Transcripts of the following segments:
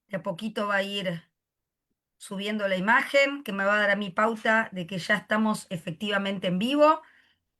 De a poquito va a ir subiendo la imagen, que me va a dar a mi pauta de que ya estamos efectivamente en vivo.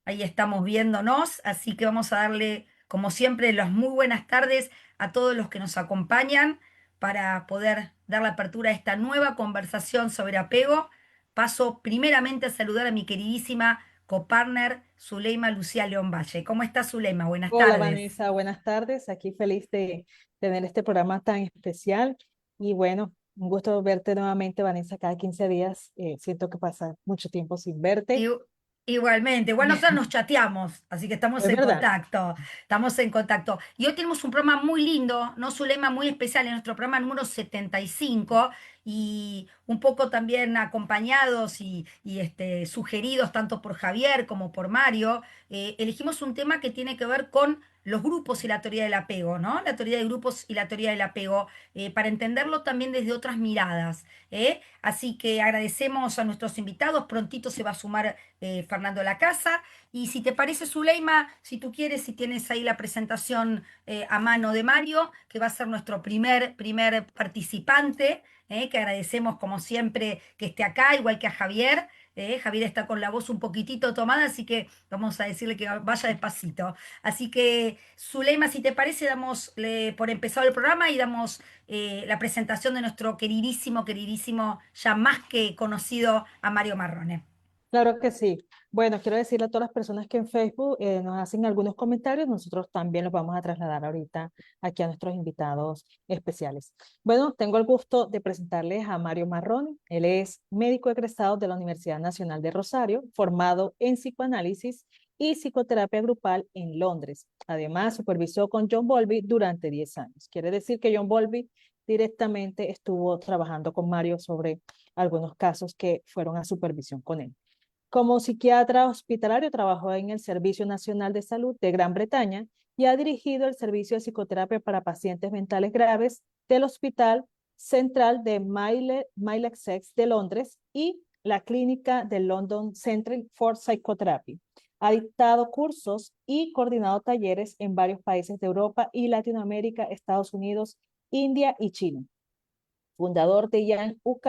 Ahí estamos viéndonos, así que vamos a darle, como siempre, las muy buenas tardes a todos los que nos acompañan para poder dar la apertura a esta nueva conversación sobre apego. Paso primeramente a saludar a mi queridísima copartner Zuleima Lucía León Valle. ¿Cómo está Zuleima? Buenas Hola tardes. Vanessa, buenas tardes. Aquí feliz de tener este programa tan especial. Y bueno, un gusto verte nuevamente, Vanessa, cada 15 días. Siento que pasa mucho tiempo sin verte. I- Igualmente, igual nosotros nos chateamos, así que estamos Es en verdad. contacto, estamos en contacto. Y hoy tenemos un programa muy lindo, ¿no? Zulema, muy especial en nuestro programa número 75 y un poco también acompañados y sugeridos tanto por Javier como por Mario. Elegimos un tema que tiene que ver con los grupos y la teoría del apego, ¿no? La teoría de grupos y la teoría del apego, para entenderlo también desde otras miradas. Así que agradecemos a nuestros invitados, prontito se va a sumar Fernando Lacasa. Y si te parece, Zuleima, si tú quieres, si tienes ahí la presentación a mano de Mario, que va a ser nuestro primer participante, que agradecemos como siempre que esté acá, igual que a Javier. Javier está con la voz un poquitito tomada, así que vamos a decirle que vaya despacito. Así que, Zuleima, si te parece, damos por empezado el programa y damos la presentación de nuestro queridísimo, ya más que conocido, a Mario Marrone. Claro que sí. Bueno, quiero decirle a todas las personas que en Facebook nos hacen algunos comentarios, nosotros también los vamos a trasladar ahorita aquí a nuestros invitados especiales. Bueno, tengo el gusto de presentarles a Mario Marrone. Él es médico egresado de la Universidad Nacional de Rosario, formado en psicoanálisis y psicoterapia grupal en Londres. Además, supervisó con John Bowlby durante 10 años. Quiere decir que John Bowlby directamente estuvo trabajando con Mario sobre algunos casos que fueron a supervisión con él. Como psiquiatra hospitalario trabajó en el Servicio Nacional de Salud de Gran Bretaña y ha dirigido el servicio de psicoterapia para pacientes mentales graves del Hospital Central de Middlesex de Londres y la clínica del London Centre for Psychotherapy. Ha dictado cursos y coordinado talleres en varios países de Europa y Latinoamérica, Estados Unidos, India y China. Fundador de Young UK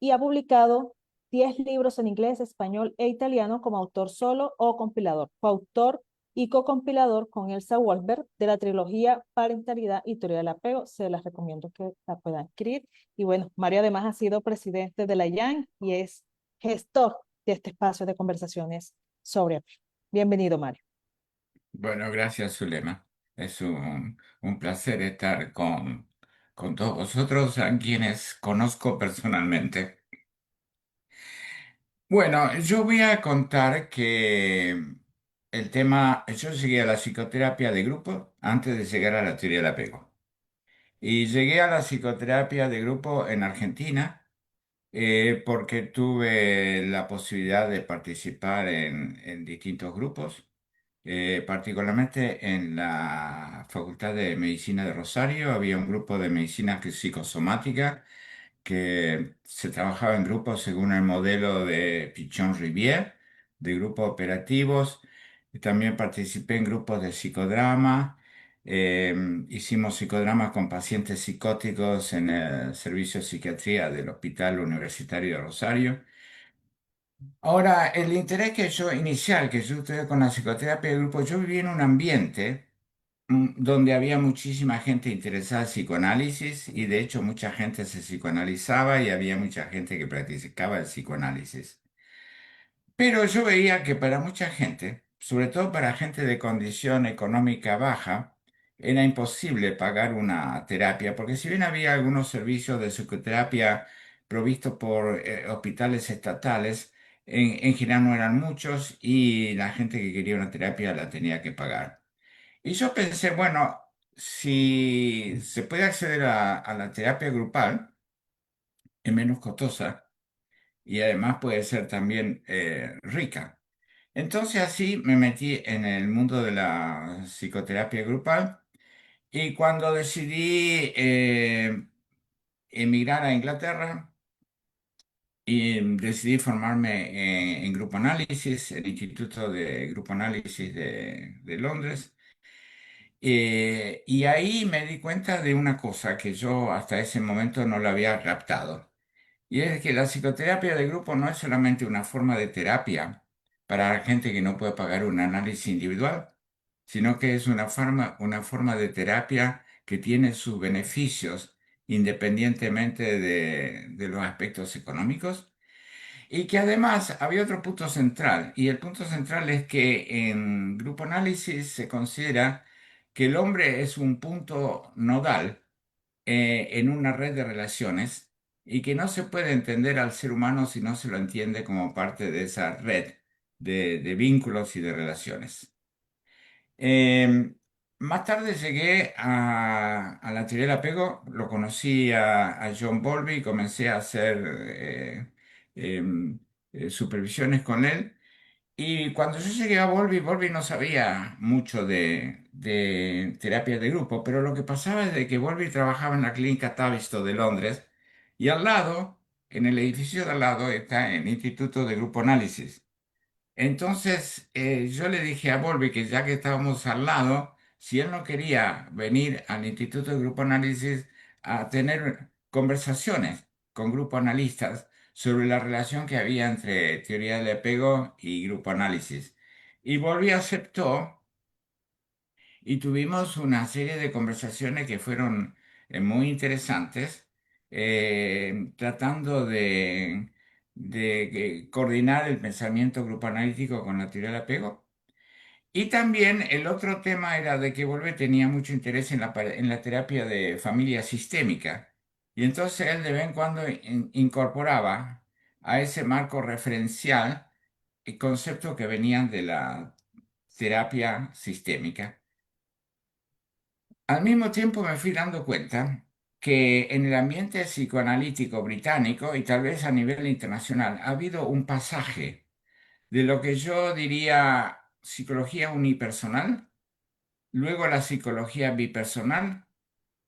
y ha publicado 10 libros en inglés, español e italiano como autor solo o compilador, coautor y co-compilador con Elsa Wolberg de la trilogía Parentalidad y Teoría del Apego. Se las recomiendo que la puedan adquirir. Y bueno, Mario además ha sido presidente de la Young y es gestor de este espacio de conversaciones sobre apego. Bienvenido, Mario. Bueno, gracias, Zulema. Es un placer estar con todos vosotros, a quienes conozco personalmente. Bueno, yo voy a contar que yo llegué a la psicoterapia de grupo antes de llegar a la teoría del apego. Y llegué a la psicoterapia de grupo en Argentina porque tuve la posibilidad de participar en distintos grupos. Particularmente en la Facultad de Medicina de Rosario había un grupo de medicina psicosomática que se trabajaba en grupos según el modelo de Pichon-Rivière, de grupos operativos. Y también participé en grupos de psicodrama. eh, Hicimos psicodrama con pacientes psicóticos en el servicio de psiquiatría del Hospital Universitario de Rosario. Ahora, el interés inicial que yo tuve con la psicoterapia de grupo, yo viví en un ambiente donde había muchísima gente interesada en psicoanálisis y de hecho mucha gente se psicoanalizaba y había mucha gente que practicaba el psicoanálisis. Pero yo veía que para mucha gente, sobre todo para gente de condición económica baja, era imposible pagar una terapia, porque si bien había algunos servicios de psicoterapia provistos por hospitales estatales, en general no eran muchos y la gente que quería una terapia la tenía que pagar. Y yo pensé, bueno, si se puede acceder a la terapia grupal, es menos costosa y además puede ser también rica. Entonces así me metí en el mundo de la psicoterapia grupal y cuando decidí emigrar a Inglaterra y decidí formarme en Grupo Análisis, el Instituto de Grupo Análisis de Londres. Y ahí me di cuenta de una cosa que yo hasta ese momento no la había captado. Y es que la psicoterapia de grupo no es solamente una forma de terapia para la gente que no puede pagar un análisis individual, sino que es una forma de terapia que tiene sus beneficios independientemente de los aspectos económicos. Y que además había otro punto central, y el punto central es que en grupo análisis se considera que el hombre es un punto nodal en una red de relaciones y que no se puede entender al ser humano si no se lo entiende como parte de esa red de vínculos y de relaciones. Eh, Más tarde llegué a la teoría del apego, lo conocí a John Bowlby, comencé a hacer em, supervisiones con él. Y cuando yo llegué a Bowlby no sabía mucho de terapia de grupo, pero lo que pasaba es de que Bowlby trabajaba en la clínica Tavistock de Londres y al lado, en el edificio de al lado, está el Instituto de Grupo Análisis. Entonces yo le dije a Volvi que ya que estábamos al lado, si él no quería venir al Instituto de Grupo Análisis a tener conversaciones con grupo analistas sobre la relación que había entre teoría del apego y grupo análisis. Y Volvi aceptó y tuvimos una serie de conversaciones que fueron muy interesantes, tratando de coordinar el pensamiento grupo analítico con la teoría del apego. Y también el otro tema era de que Volve tenía mucho interés en en la terapia de familia sistémica. Y entonces él de vez en cuando incorporaba a ese marco referencial conceptos que venían de la terapia sistémica. Al mismo tiempo me fui dando cuenta que en el ambiente psicoanalítico británico y tal vez a nivel internacional ha habido un pasaje de lo que yo diría psicología unipersonal, luego la psicología bipersonal,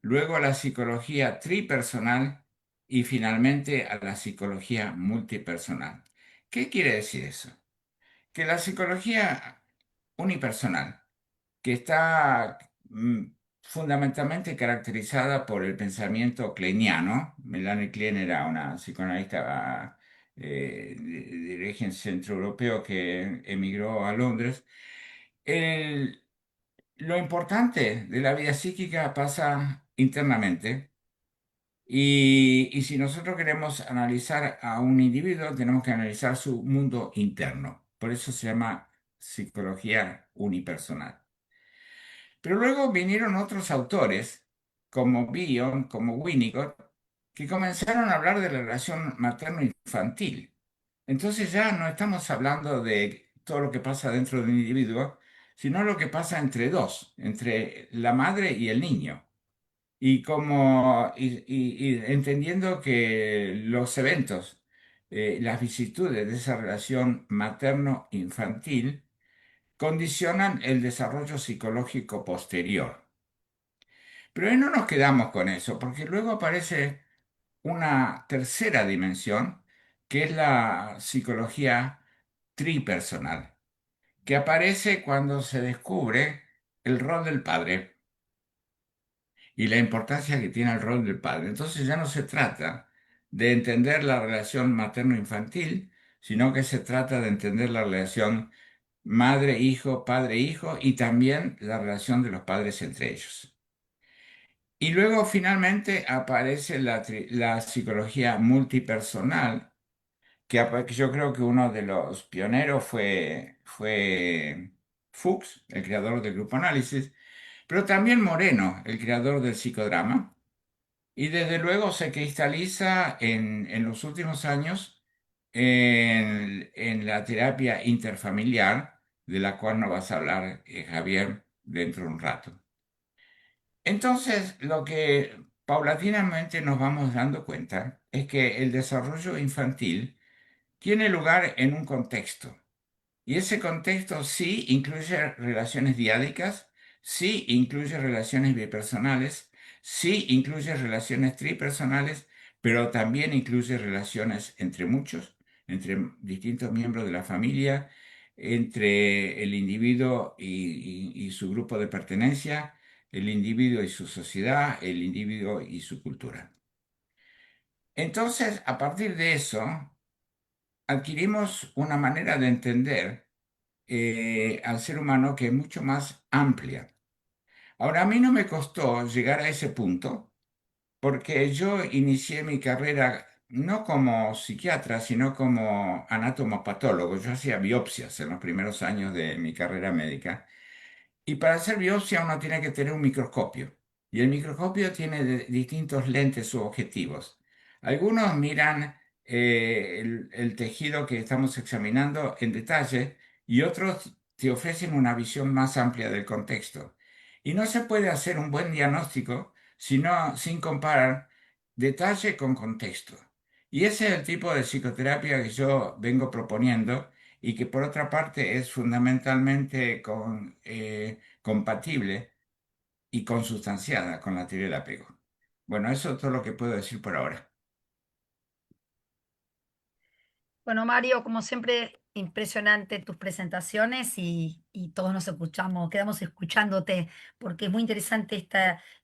luego la psicología tripersonal y finalmente a la psicología multipersonal. ¿Qué quiere decir eso? Que la psicología unipersonal que está fundamentalmente caracterizada por el pensamiento kleiniano. Melanie Klein era una psicoanalista de origen centroeuropeo que emigró a Londres. El- lo importante de la vida psíquica pasa internamente y si nosotros queremos analizar a un individuo, tenemos que analizar su mundo interno. Por eso se llama psicología unipersonal. Pero luego vinieron otros autores, como Bion, como Winnicott, que comenzaron a hablar de la relación materno-infantil. Entonces ya no estamos hablando de todo lo que pasa dentro de un individuo, sino lo que pasa entre dos, entre la madre y el niño. Y entendiendo que los eventos, las vicisitudes de esa relación materno-infantil, condicionan el desarrollo psicológico posterior. Pero ahí no nos quedamos con eso, porque luego aparece una tercera dimensión, que es la psicología tripersonal, que aparece cuando se descubre el rol del padre y la importancia que tiene el rol del padre. Entonces ya no se trata de entender la relación materno-infantil, sino que se trata de entender la relación madre-hijo, padre-hijo y también la relación de los padres entre ellos. Y luego finalmente aparece la psicología multipersonal, que yo creo que uno de los pioneros fue Fuchs, el creador del grupo análisis, pero también Moreno, el creador del psicodrama. Y desde luego se cristaliza en los últimos años en la terapia interfamiliar, de la cual nos vas a hablar, Javier, dentro de un rato. Entonces, lo que paulatinamente nos vamos dando cuenta es que el desarrollo infantil tiene lugar en un contexto. Y ese contexto sí incluye relaciones diádicas, sí incluye relaciones bipersonales, sí incluye relaciones tripersonales, pero también incluye relaciones entre muchos, entre distintos miembros de la familia, entre el individuo y su grupo de pertenencia, el individuo y su sociedad, el individuo y su cultura. Entonces, a partir de eso, adquirimos una manera de entender al ser humano que es mucho más amplia. Ahora, a mí no me costó llegar a ese punto porque yo inicié mi carrera no como psiquiatra, sino como anatomopatólogo. Yo hacía biopsias en los primeros años de mi carrera médica. Y para hacer biopsia uno tiene que tener un microscopio. Y el microscopio tiene distintos lentes u objetivos. Algunos miran el tejido que estamos examinando en detalle y otros te ofrecen una visión más amplia del contexto. Y no se puede hacer un buen diagnóstico sin comparar detalle con contexto. Y ese es el tipo de psicoterapia que yo vengo proponiendo y que por otra parte es fundamentalmente compatible y consustanciada con la teoría del apego. Bueno, eso es todo lo que puedo decir por ahora. Bueno, Mario, como siempre, impresionante tus presentaciones y todos nos escuchamos, quedamos escuchándote, porque es muy interesante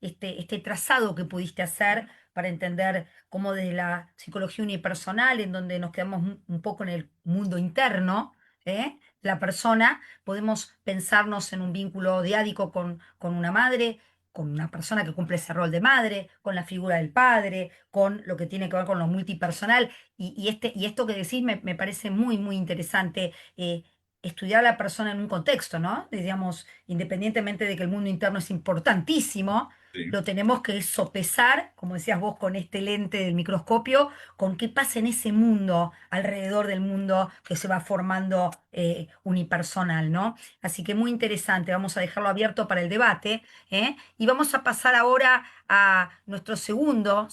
este trazado que pudiste hacer para entender cómo de la psicología unipersonal, en donde nos quedamos un poco en el mundo interno, la persona, podemos pensarnos en un vínculo diádico con una madre, con una persona que cumple ese rol de madre, con la figura del padre, con lo que tiene que ver con lo multipersonal. Y esto que decís me parece muy, muy interesante, estudiar a la persona en un contexto, ¿no? Digamos, independientemente de que el mundo interno es importantísimo, Sí. lo tenemos que sopesar, como decías vos, con este lente del microscopio, con qué pasa en ese mundo, alrededor del mundo que se va formando unipersonal, ¿no? Así que muy interesante, vamos a dejarlo abierto para el debate, ¿eh? Y vamos a pasar ahora a nuestro segundo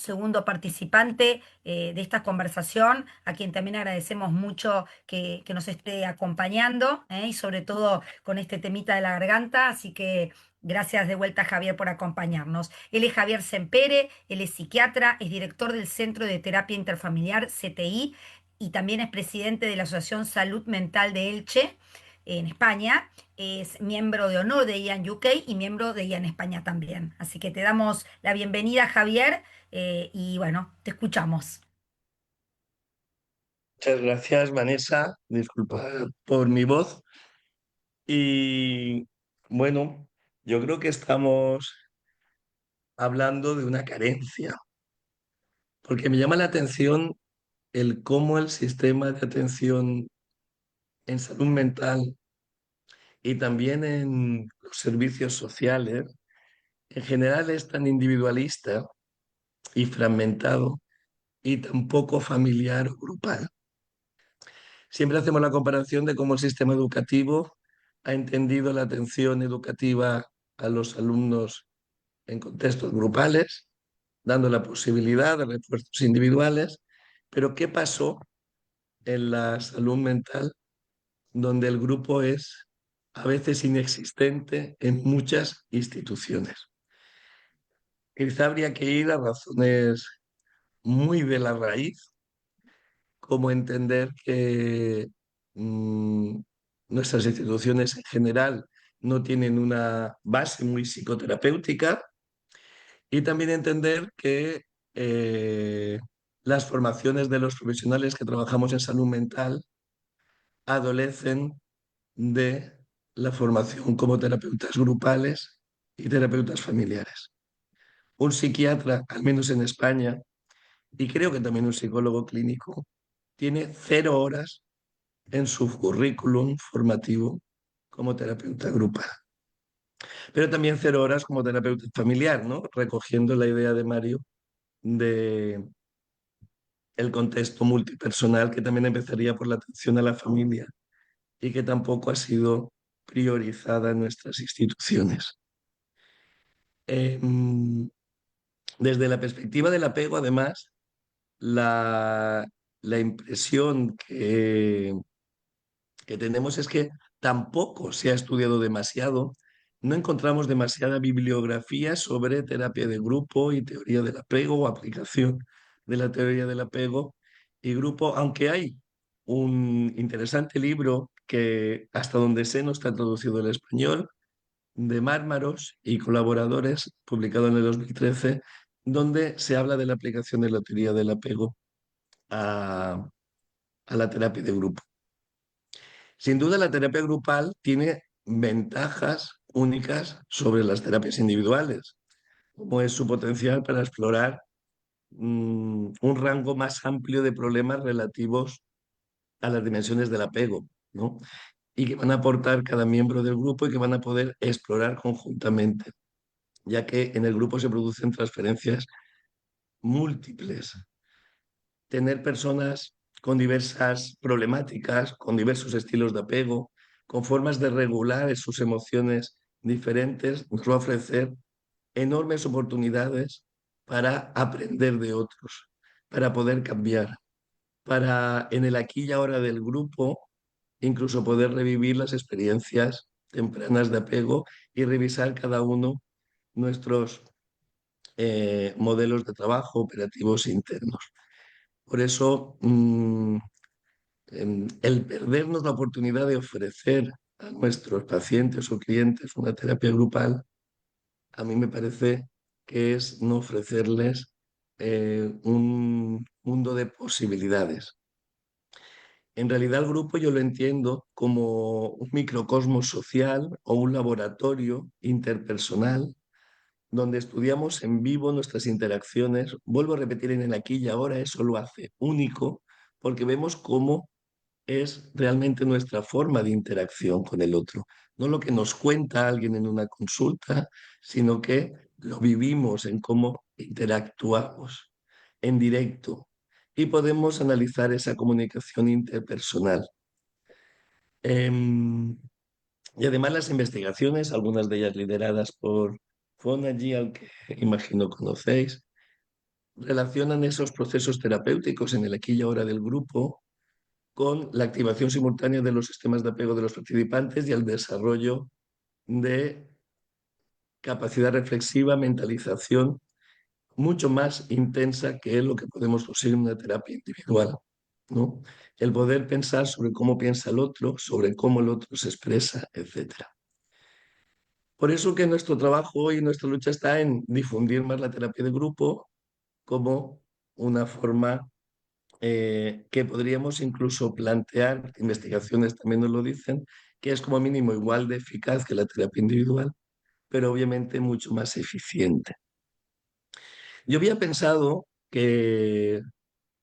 participante de esta conversación, a quien también agradecemos mucho que nos esté acompañando, y sobre todo con este temita de la garganta. Así que gracias de vuelta, Javier, por acompañarnos. Él es Javier Sempere, él es psiquiatra, es director del Centro de Terapia Interfamiliar, CTI, y también es presidente de la Asociación Salud Mental de Elche, en España. Es miembro de honor de IAN UK y miembro de IAN España también. Así que te damos la bienvenida, Javier, y bueno, te escuchamos. Muchas gracias, Vanessa. Disculpa por mi voz. Y bueno, yo creo que estamos hablando de una carencia, porque me llama la atención el cómo el sistema de atención en salud mental y también en los servicios sociales en general es tan individualista y fragmentado y tan poco familiar o grupal. Siempre hacemos la comparación de cómo el sistema educativo ha entendido la atención educativa a los alumnos en contextos grupales, dando la posibilidad de refuerzos individuales, pero ¿qué pasó en la salud mental donde el grupo es a veces inexistente en muchas instituciones? Quizá habría que ir a razones muy de la raíz, como entender que mm, nuestras instituciones en general no tienen una base muy psicoterapéutica y también entender que las formaciones de los profesionales que trabajamos en salud mental adolecen de la formación como terapeutas grupales y terapeutas familiares. Un psiquiatra, al menos en España, y creo que también un psicólogo clínico, tiene 0 horas en su currículum formativo como terapeuta grupal. Pero también 0 horas como terapeuta familiar, ¿no? Recogiendo la idea de Mario de el contexto multipersonal que también empezaría por la atención a la familia y que tampoco ha sido priorizada en nuestras instituciones. Em, Desde la perspectiva del apego, además, la, la impresión que tenemos es que tampoco se ha estudiado demasiado, no encontramos demasiada bibliografía sobre terapia de grupo y teoría del apego o aplicación de la teoría del apego y grupo, aunque hay un interesante libro que hasta donde sé no está traducido al español, de Mármaros y colaboradores, publicado en el 2013, donde se habla de la aplicación de la teoría del apego a la terapia de grupo. Sin duda, la terapia grupal tiene ventajas únicas sobre las terapias individuales, como es su potencial para explorar un rango más amplio de problemas relativos a las dimensiones del apego, ¿no? Y que van a aportar cada miembro del grupo y que van a poder explorar conjuntamente, ya que en el grupo se producen transferencias múltiples. Tener personas con diversas problemáticas, con diversos estilos de apego, con formas de regular sus emociones diferentes, nos va a ofrecer enormes oportunidades para aprender de otros, para poder cambiar, para en el aquí y ahora del grupo incluso poder revivir las experiencias tempranas de apego y revisar cada uno nuestros modelos de trabajo operativos internos. Por eso, el perdernos la oportunidad de ofrecer a nuestros pacientes o clientes una terapia grupal, a mí me parece que es no ofrecerles un mundo de posibilidades. En realidad, el grupo yo lo entiendo como un microcosmos social o un laboratorio interpersonal donde estudiamos en vivo nuestras interacciones. Vuelvo a repetir, en el aquí y ahora, eso lo hace único porque vemos cómo es realmente nuestra forma de interacción con el otro. No lo que nos cuenta alguien en una consulta, sino que lo vivimos en cómo interactuamos en directo y podemos analizar esa comunicación interpersonal. Y además las investigaciones, algunas de ellas lideradas por Fonagy, al que imagino conocéis, relacionan esos procesos terapéuticos en el aquí y ahora del grupo con la activación simultánea de los sistemas de apego de los participantes y el desarrollo de capacidad reflexiva, mentalización mucho más intensa que lo que podemos conseguir en una terapia individual, ¿no? El poder pensar sobre cómo piensa el otro, sobre cómo el otro se expresa, etc. Por eso que nuestro trabajo y nuestra lucha está en difundir más la terapia de grupo como una forma que podríamos incluso plantear, investigaciones también nos lo dicen, que es como mínimo igual de eficaz que la terapia individual, pero obviamente mucho más eficiente. Yo había pensado que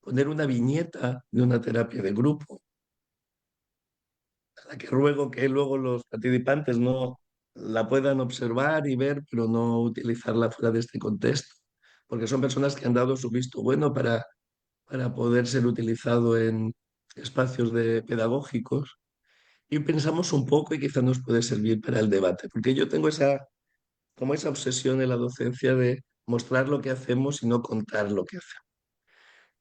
poner una viñeta de una terapia de grupo, a la que ruego que luego los participantes no la puedan observar y ver, pero no utilizarla fuera de este contexto, porque son personas que han dado su visto bueno para poder ser utilizado en espacios pedagógicos. Y pensamos un poco y quizá nos puede servir para el debate, porque yo tengo como esa obsesión en la docencia de mostrar lo que hacemos y no contar lo que hacemos.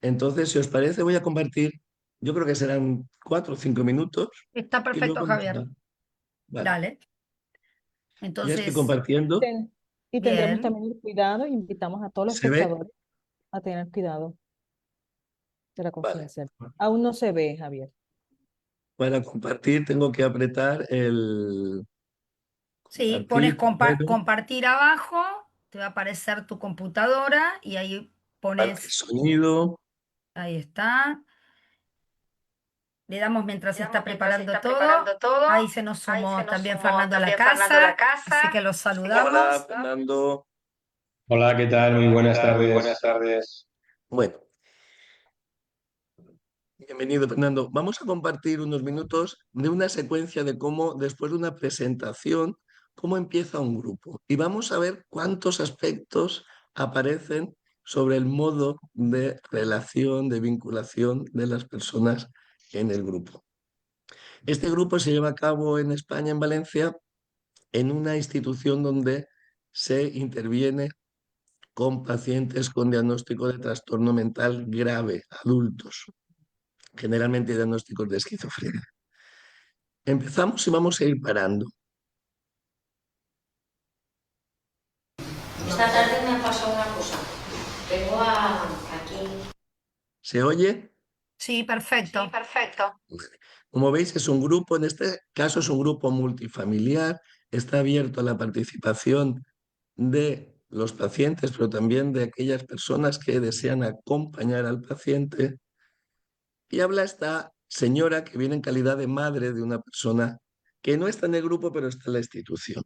Entonces, si os parece, voy a compartir, yo creo que serán 4 o 5 minutos Está y perfecto, luego Javier. Vale, Dale. ya estoy Entonces, compartiendo. Y tendremos bien. también el cuidado, invitamos a todos los ¿Se ve? espectadores a tener cuidado de la Vale. confidencialidad. Aún no se ve, Javier. Para compartir tengo que apretar el Sí, pones compartir primero compartir abajo, te va a aparecer tu computadora y ahí para el pones, sonido. ahí está. Le damos mientras se está Mientras se preparando está todo. preparando todo, Ahí se nos ahí se sumó nos también sumó Fernando también Fernando Lacasa, así que Lacasa. los Así que Hola, saludamos. Fernando. Hola, ¿qué tal? Muy hola, ¿qué buenas tal? Muy tardes. buenas tardes. Bueno, bienvenido, Fernando. Vamos a compartir unos minutos de una secuencia de cómo, después de una presentación, cómo empieza un grupo. Y vamos a ver cuántos aspectos aparecen sobre el modo de relación, de vinculación de las personas en el grupo. Este grupo se lleva a cabo en España, en Valencia, en una institución donde se interviene con pacientes con diagnóstico de trastorno mental grave, adultos, generalmente diagnósticos de esquizofrenia. Empezamos y vamos a ir parando. Esta tarde me ha pasado una cosa. Tengo aquí. ¿Se oye? Sí, Sí, perfecto. perfecto. Como veis, es un grupo, en este caso es un grupo multifamiliar, está abierto a la participación de los pacientes, pero también de aquellas personas que desean acompañar al paciente. Y habla esta señora que viene en calidad de madre de una persona que no está en el grupo, pero está en la institución.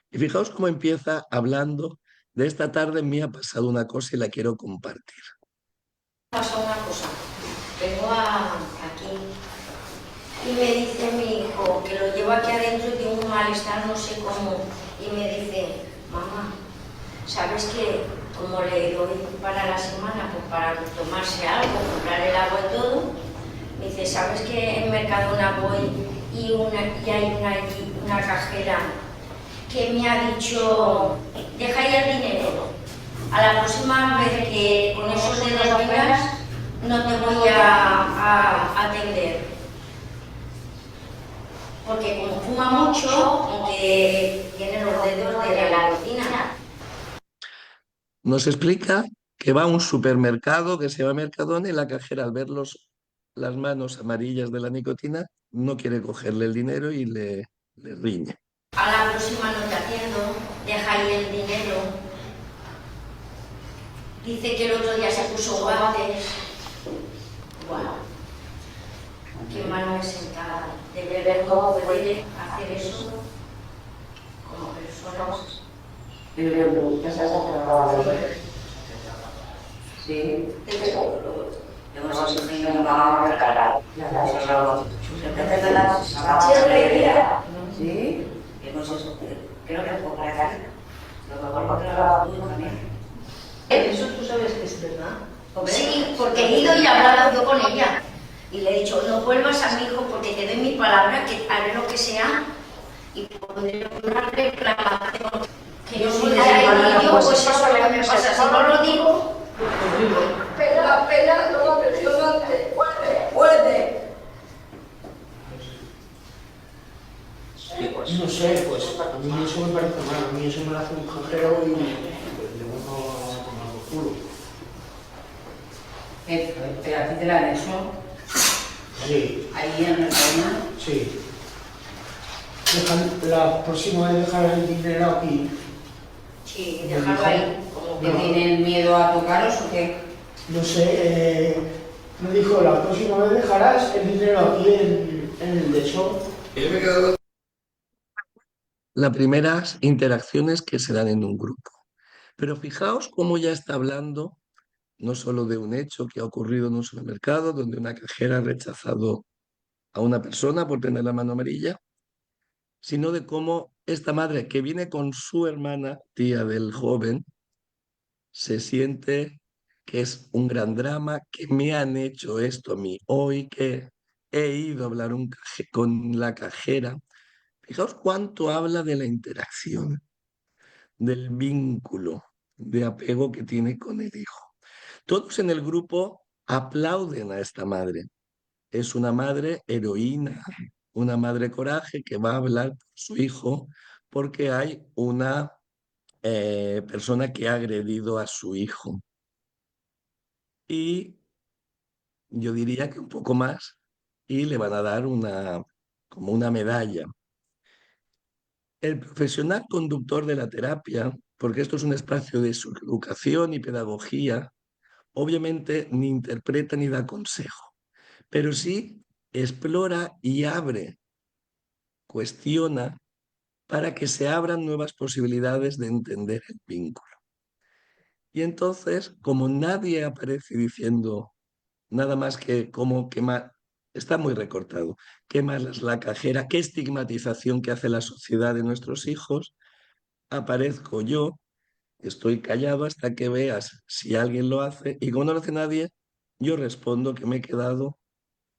Y fijaos cómo empieza hablando de esta tarde me ha pasado una cosa y la quiero compartir. Pasa una cosa. Vengo aquí y me dice mi hijo, que lo llevo aquí adentro y tengo un malestar, no sé cómo, y me dice, mamá, ¿sabes que como le doy para la semana, pues para tomarse algo, comprar el agua y todo? Me dice, ¿sabes que en Mercadona voy y hay una cajera que me ha dicho, deja ahí el dinero? A la próxima vez que con esos dedos vengas, no te voy a atender. Porque como fuma mucho, aunque tiene los dedos de la cocina. Nos explica que va a un supermercado que se llama Mercadona y la cajera, al ver las manos amarillas de la nicotina, no quiere cogerle el dinero y le riñe. A la próxima no te atiendo, deja ahí el dinero. Dice que el otro día se puso guantes. Bueno, qué mal me sentaba de ver cómo puede hacer eso como personas. Sí. Sí. Creo que fue para acá. Lo mejor porque lo hago tú también. Eso tú sabes que es verdad. Sí, porque he ido y he hablado yo con ella. Y le he dicho, no vuelvas a mi hijo porque te doy mi palabra que haré lo que sea y pondré una reclamación. Que yo soy de la y yo, pues eso es lo que me pasa. Si no lo digo, pela, no lo impresionante. Puede. No sé, pues a mí eso me parece mal, a mí eso me lo hace un cajero y pues, le vuelvo a tomar por culo. Pero a ti te la han hecho Sí, ahí en Mercadona. sí. La próxima vez dejar el dinero aquí. Sí, dejarlo ahí. ¿Que tienen miedo a tocaros o qué? No sé, me dijo, la próxima vez dejarás el dinero aquí en el de eso. Las primeras interacciones que se dan en un grupo. Pero fijaos cómo ya está hablando no solo de un hecho que ha ocurrido en un supermercado, donde una cajera ha rechazado a una persona por tener la mano amarilla, sino de cómo esta madre que viene con su hermana, tía del joven, se siente que es un gran drama, que me han hecho esto a mí hoy, que he ido a hablar con la cajera. Fijaos cuánto habla de la interacción, del vínculo de apego que tiene con el hijo. Todos en el grupo aplauden a esta madre. Es una madre heroína, una madre coraje que va a hablar por su hijo porque hay una persona que ha agredido a su hijo. Y yo diría que un poco más y le van a dar como una medalla. El profesional conductor de la terapia, porque esto es un espacio de educación y pedagogía, obviamente ni interpreta ni da consejo, pero sí explora y abre, cuestiona para que se abran nuevas posibilidades de entender el vínculo. Y entonces, como nadie aparece diciendo nada más que como que más, está muy recortado, qué más es la cajera, qué estigmatización que hace la sociedad de nuestros hijos, aparezco yo, estoy callado hasta que veas si alguien lo hace y como no lo hace nadie, yo respondo que me he quedado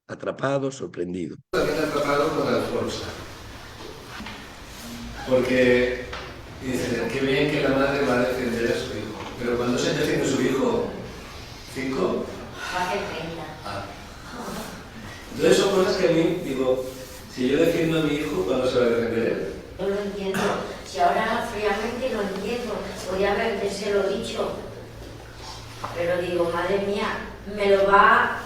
atrapado, sorprendido. También atrapado con Alfonso, porque dice, qué bien que la madre va a defender a su hijo, pero cuando se defiende a su hijo, 5, Hace 30. entonces son cosas que a mí, digo, si yo defiendo a mi hijo, ¿cuándo se va a defender él? No lo entiendo. Si ahora fríamente lo entiendo, podría habérselo dicho. Pero digo, madre mía, me lo va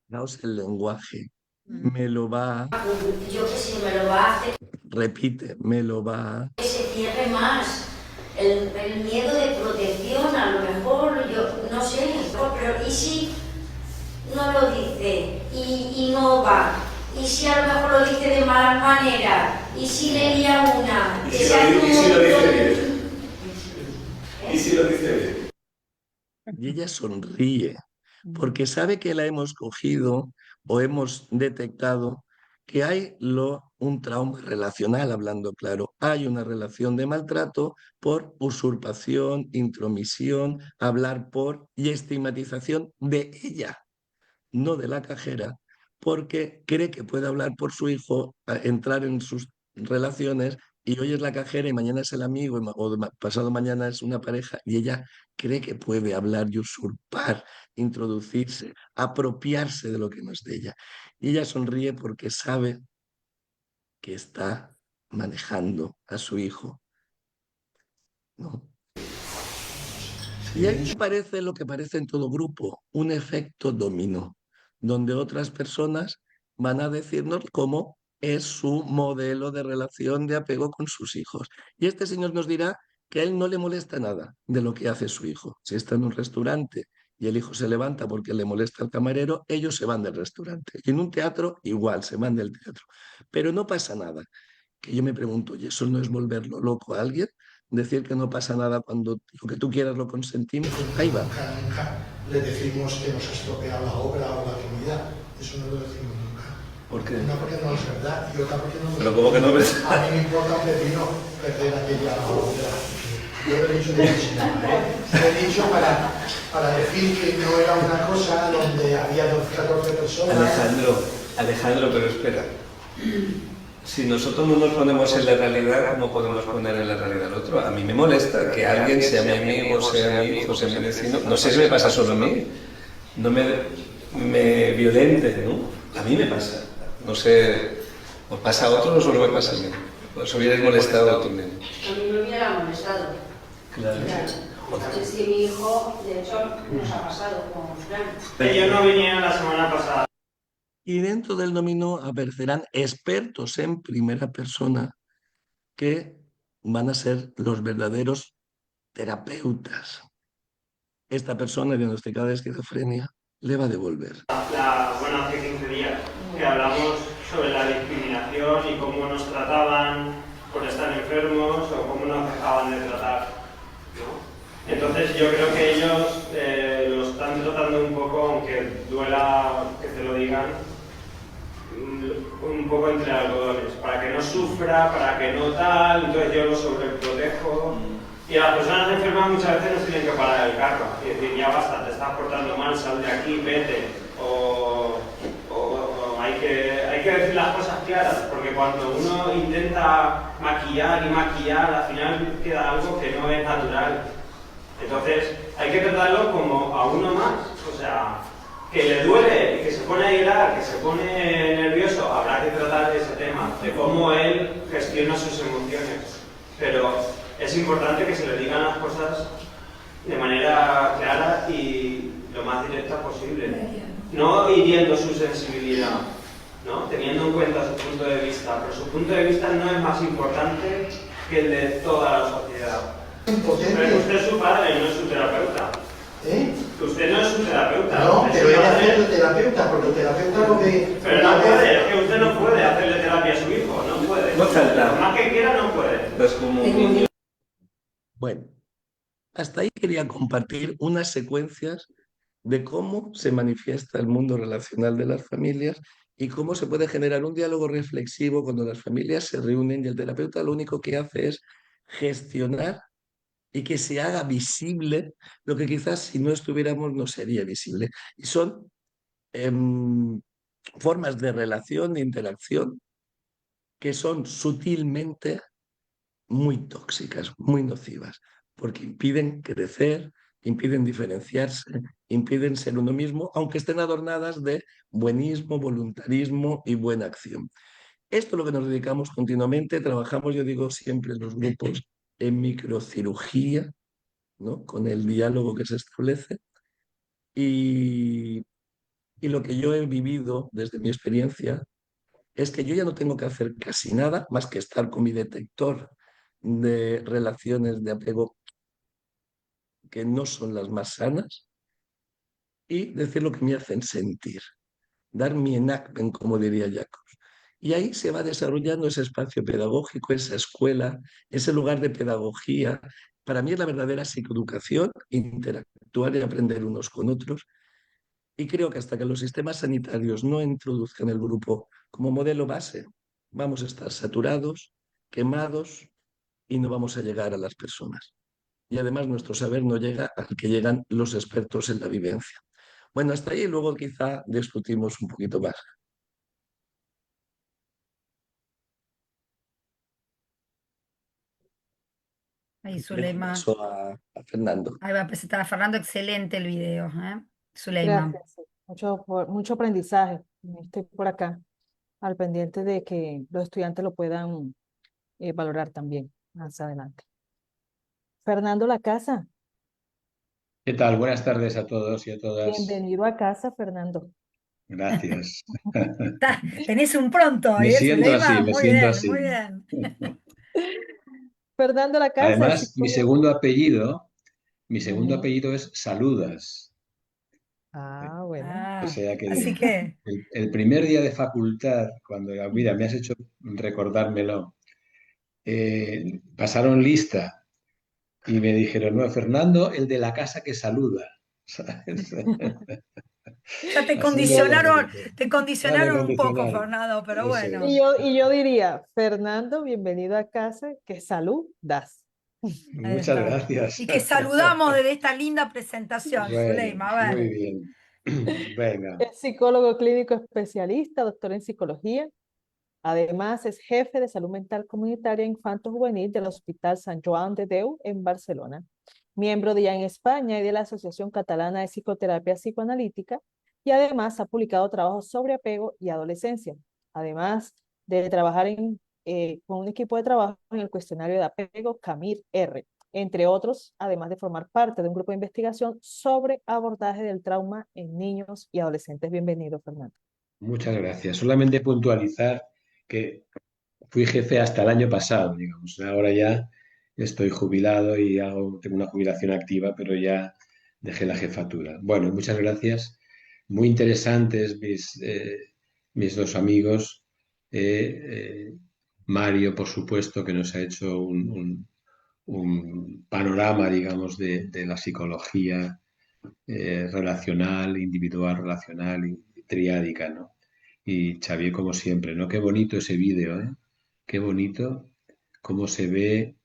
Fijaos el lenguaje, me lo va yo que sé, me lo va a hacer. repite, me lo va. Que se cierre más. El miedo de protección, a lo mejor, yo no sé, pero ¿y si no lo dice y no va? ¿Y si a lo mejor lo dice de mala manera? ¿Y si le lía una? ¿Y si lo dice bien? ¿Y si lo dice bien? Y ella sonríe porque sabe que la hemos cogido o hemos detectado que hay un trauma relacional, hablando claro. Hay una relación de maltrato por usurpación, intromisión, hablar por y estigmatización de ella, no de la cajera, porque cree que puede hablar por su hijo, entrar en sus relaciones y hoy es la cajera y mañana es el amigo pasado mañana es una pareja y ella cree que puede hablar y usurpar, introducirse, apropiarse de lo que no es de ella. Y ella sonríe porque sabe que está manejando a su hijo, ¿no? Y ahí parece lo que parece en todo grupo, un efecto dominó, donde otras personas van a decirnos cómo es su modelo de relación de apego con sus hijos. Y este señor nos dirá que a él no le molesta nada de lo que hace su hijo. Si está en un restaurante y el hijo se levanta porque le molesta al camarero, ellos se van del restaurante. Y en un teatro igual, se van del teatro. Pero no pasa nada. Que yo me pregunto, ¿y eso no es volverlo loco a alguien? Decir que no pasa nada cuando lo que tú quieras lo consentimos. Ahí va. Nunca le decimos que nos ha estropeado la obra o la actividad. Eso no lo decimos nunca. ¿Por qué? Una porque no es verdad y otra porque no me... Pero ¿cómo que no ves? A mí me importa un pepino perder aquella obra. Yo lo he dicho de Lo he dicho para decir que no era una cosa donde había 12, 14 personas. Alejandro, pero espera. Si nosotros no nos ponemos en la realidad, ¿cómo podemos poner en la realidad al otro? A mí me molesta que alguien sea mi amigo, sea mi hijo, sea mi vecino. No sé si me pasa solo a mí. No me violente, ¿no? A mí me pasa. No sé, ¿os pasa a otros o solo me pasa a mí? ¿Os hubierais molestado tú mismo? A mí me hubiera molestado. Claro. Es que mi hijo, de hecho, nos ha pasado con Fran. Ellos no vinieron la semana pasada. Y dentro del dominó aparecerán expertos en primera persona que van a ser los verdaderos terapeutas. Esta persona diagnosticada de esquizofrenia le va a devolver. Hace 15 días, que hablamos sobre la discriminación y cómo nos trataban por estar enfermos o cómo nos dejaban de tratar, ¿no? Entonces yo creo que ellos lo están tratando un poco, aunque duela que te lo digan, un poco entre algodones, para que no sufra, para que no tal, entonces yo lo sobreprotejo. Y a las personas enfermas muchas veces nos tienen que parar el carro y decir, ya basta, te estás portando mal, sal de aquí, vete. O hay que decir las cosas claras, porque cuando uno intenta maquillar y maquillar, al final queda algo que no es natural. Entonces hay que tratarlo como a uno más, o sea, que le duele y que se pone a hilar, que se pone nervioso, habrá que tratar ese tema, de cómo él gestiona sus emociones. Pero es importante que se le digan las cosas de manera clara y lo más directa posible. No hiriendo su sensibilidad, ¿no? Teniendo en cuenta su punto de vista, pero su punto de vista no es más importante que el de toda la sociedad. Pero usted es su padre y no es su terapeuta. Que usted no es su terapeuta. No, pero él es el terapeuta, porque el terapeuta lo que... Pero no puede, es que usted no puede hacerle terapia a su hijo, no puede. No falta. Por más que quiera, no puede. Es como un niño. Bueno, hasta ahí quería compartir unas secuencias de cómo se manifiesta el mundo relacional de las familias y cómo se puede generar un diálogo reflexivo cuando las familias se reúnen y el terapeuta lo único que hace es gestionar y que se haga visible lo que quizás si no estuviéramos no sería visible. Y son formas de relación, de interacción, que son sutilmente muy tóxicas, muy nocivas, porque impiden crecer, impiden diferenciarse, impiden ser uno mismo, aunque estén adornadas de buenismo, voluntarismo y buena acción. Esto es lo que nos dedicamos continuamente, trabajamos, yo digo siempre en los grupos, en microcirugía, ¿no? Con el diálogo que se establece. Y lo que yo he vivido desde mi experiencia es que yo ya no tengo que hacer casi nada más que estar con mi detector de relaciones de apego que no son las más sanas y decir lo que me hacen sentir, dar mi enactment, como diría Jacobs. Y ahí se va desarrollando ese espacio pedagógico, esa escuela, ese lugar de pedagogía. Para mí es la verdadera psicoeducación, interactuar y aprender unos con otros. Y creo que hasta que los sistemas sanitarios no introduzcan el grupo como modelo base, vamos a estar saturados, quemados y no vamos a llegar a las personas. Y además nuestro saber no llega al que llegan los expertos en la vivencia. Bueno, hasta ahí luego quizá discutimos un poquito más. Ahí, Dejo Zuleima. paso a Fernando. Ahí va a presentar a Fernando. Excelente el video, ¿eh? Zuleima. Gracias. Sí. Mucho aprendizaje. Estoy por acá al pendiente de que los estudiantes lo puedan valorar también más adelante. Fernando La Casa, ¿Qué tal? Buenas tardes a todos y a todas. bienvenido a casa, Fernando. Gracias. Tenés un pronto, Me ¿eh, siento Zuleima? así, me siento Muy así. bien. Fernando La Casa es Además, psicólogo. mi segundo Ujú. apellido es Saludas. Ah, bueno. O sea que Así que, el primer día de facultad, cuando, mira, me has hecho recordármelo, pasaron lista y me dijeron, no, Fernando, el de la casa que saluda. ¿Sabes? ya Así que te ya me condicionaron un poco, condicionaron. Fernando, pero Eso bueno. es. Y yo diría, Fernando, bienvenido a casa, que salud das. Ahí Muchas está. gracias. Y que saludamos desde esta linda presentación, Bueno, Zuleima. A muy ver. bien. Venga, Es psicólogo clínico especialista, doctor en psicología. Además, es jefe de salud mental comunitaria infanto-juvenil del Hospital Sant Joan de Déu en Barcelona. Miembro de en España y de la Asociación Catalana de Psicoterapia Psicoanalítica. Y además ha publicado trabajos sobre apego y adolescencia. Además de trabajar con un equipo de trabajo en el cuestionario de apego CAMIR-R, entre otros, además de formar parte de un grupo de investigación sobre abordaje del trauma en niños y adolescentes. Bienvenido, Fernando. muchas gracias. Solamente puntualizar que fui jefe hasta el año pasado, digamos. Ahora ya estoy jubilado y tengo una jubilación activa, pero ya dejé la jefatura. Bueno, muchas gracias. Muy interesantes mis dos amigos. Mario, por supuesto, que nos ha hecho un panorama, digamos, de la psicología relacional, individual, relacional y triádica, ¿no? Y Xavier, como siempre, ¿no? Qué bonito ese vídeo, ¿eh? Qué bonito cómo se ve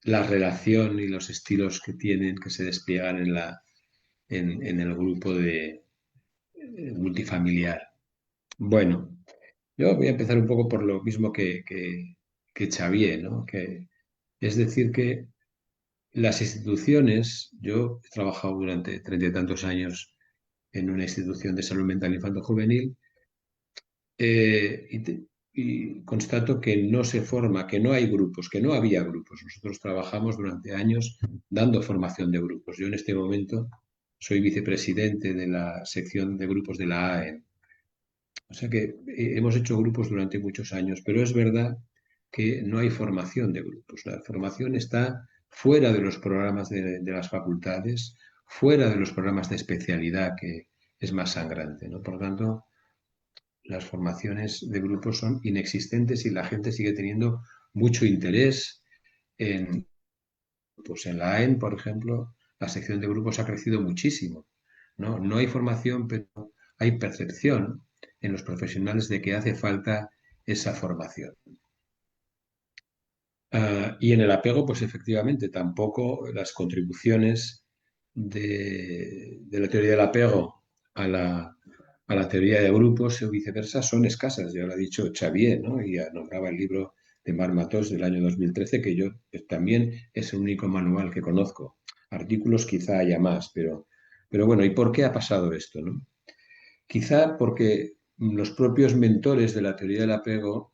la relación y los estilos que tienen, que se despliegan en el grupo de multifamiliar. Bueno, yo voy a empezar un poco por lo mismo que Xavier, ¿no? Es decir, que las instituciones, yo he trabajado durante 30 y tantos años en una institución de salud mental infanto-juvenil y constato que no se forma, que no hay grupos, que no había grupos. Nosotros trabajamos durante años dando formación de grupos. Yo en este momento soy vicepresidente de la sección de grupos de la AEN. O sea que hemos hecho grupos durante muchos años, pero es verdad que no hay formación de grupos. La formación está fuera de los programas de las facultades, fuera de los programas de especialidad, que es más sangrante, ¿no? Por lo tanto, las formaciones de grupos son inexistentes y la gente sigue teniendo mucho interés pues en la AEN, por ejemplo, la sección de grupos ha crecido muchísimo, ¿no? No hay formación, pero hay percepción en los profesionales de que hace falta esa formación. Y en el apego, pues efectivamente, tampoco las contribuciones de la teoría del apego a la teoría de grupos o viceversa son escasas. Ya lo ha dicho Xavier, ¿no? Y nombraba el libro de Marc Matos del año 2013, que yo también es el único manual que conozco. Artículos quizá haya más, pero bueno, ¿y por qué ha pasado esto, no? Quizá porque los propios mentores de la teoría del apego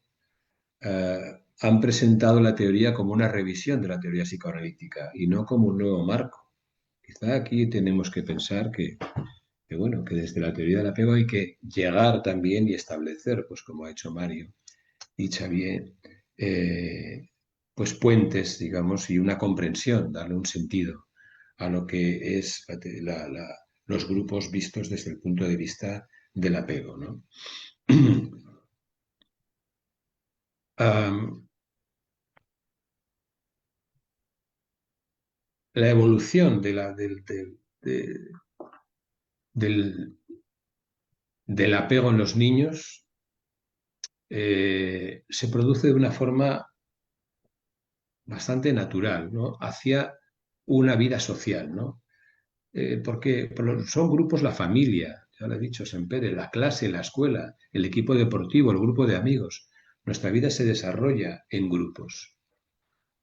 han presentado la teoría como una revisión de la teoría psicoanalítica y no como un nuevo marco. Quizá aquí tenemos que pensar que bueno, que desde la teoría del apego hay que llegar también y establecer, pues como ha hecho Mario y Xavier, pues puentes, digamos, y una comprensión, darle un sentido a lo que es los grupos vistos desde el punto de vista del apego, ¿no? La evolución del, del apego en los niños se produce de una forma bastante natural, ¿no? Hacia una vida social, ¿no? Porque son grupos, la familia, ya lo he dicho, Sempere, la clase, la escuela, el equipo deportivo, el grupo de amigos. Nuestra vida se desarrolla en grupos.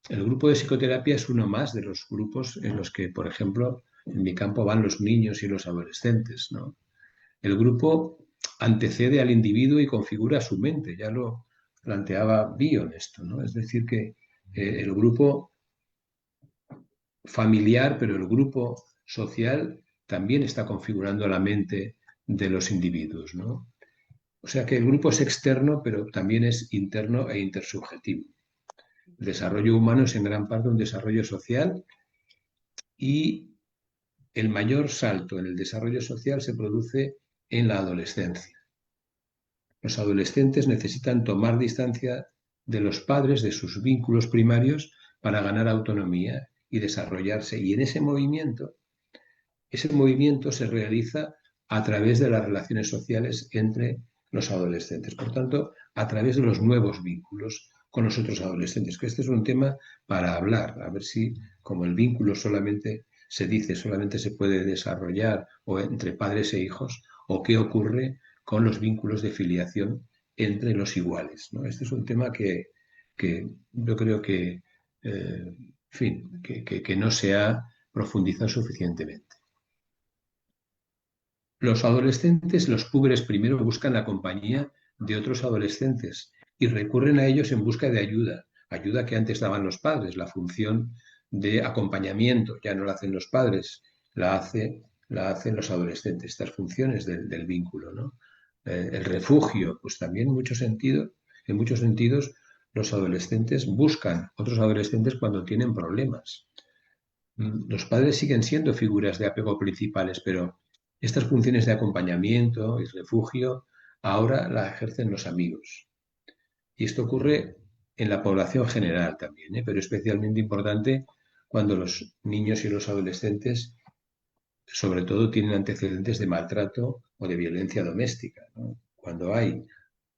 El grupo de psicoterapia es uno más de los grupos en los que, por ejemplo, en mi campo van los niños y los adolescentes, ¿no? El grupo antecede al individuo y configura su mente, ya lo planteaba Bion esto, ¿no? Es decir, que el grupo familiar, pero el grupo social también está configurando la mente de los individuos, ¿no? O sea que el grupo es externo, pero también es interno e intersubjetivo. El desarrollo humano es en gran parte un desarrollo social y el mayor salto en el desarrollo social se produce en la adolescencia. Los adolescentes necesitan tomar distancia de los padres, de sus vínculos primarios, para ganar autonomía y desarrollarse. Y en ese movimiento se realiza a través de las relaciones sociales entre los adolescentes. Por tanto, a través de los nuevos vínculos con los otros adolescentes, que este es un tema para hablar, a ver si, como el vínculo solamente se dice, solamente se puede desarrollar o entre padres e hijos, o qué ocurre con los vínculos de filiación entre los iguales, ¿no? Este es un tema que yo creo que, en fin, que no se ha profundizado suficientemente. Los adolescentes, los púberes primero buscan la compañía de otros adolescentes y recurren a ellos en busca de ayuda, ayuda que antes daban los padres, la función de acompañamiento, ya no la hacen los padres, la hacen los adolescentes, estas funciones del vínculo, ¿no? El refugio, pues también en muchos sentidos los adolescentes buscan otros adolescentes cuando tienen problemas. Los padres siguen siendo figuras de apego principales, pero estas funciones de acompañamiento y refugio ahora las ejercen los amigos. Y esto ocurre en la población general también, pero especialmente importante cuando los niños y los adolescentes, sobre todo, tienen antecedentes de maltrato o de violencia doméstica, ¿no? Cuando hay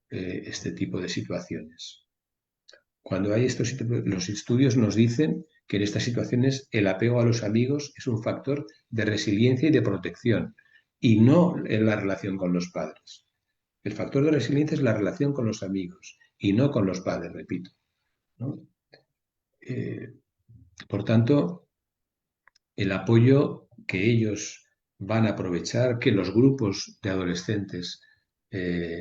este tipo de situaciones. Cuando hay los estudios nos dicen que en estas situaciones el apego a los amigos es un factor de resiliencia y de protección, y no en la relación con los padres. El factor de resiliencia es la relación con los amigos y no con los padres, repito, ¿no? Por tanto, el apoyo que ellos van a aprovechar, que los grupos de adolescentes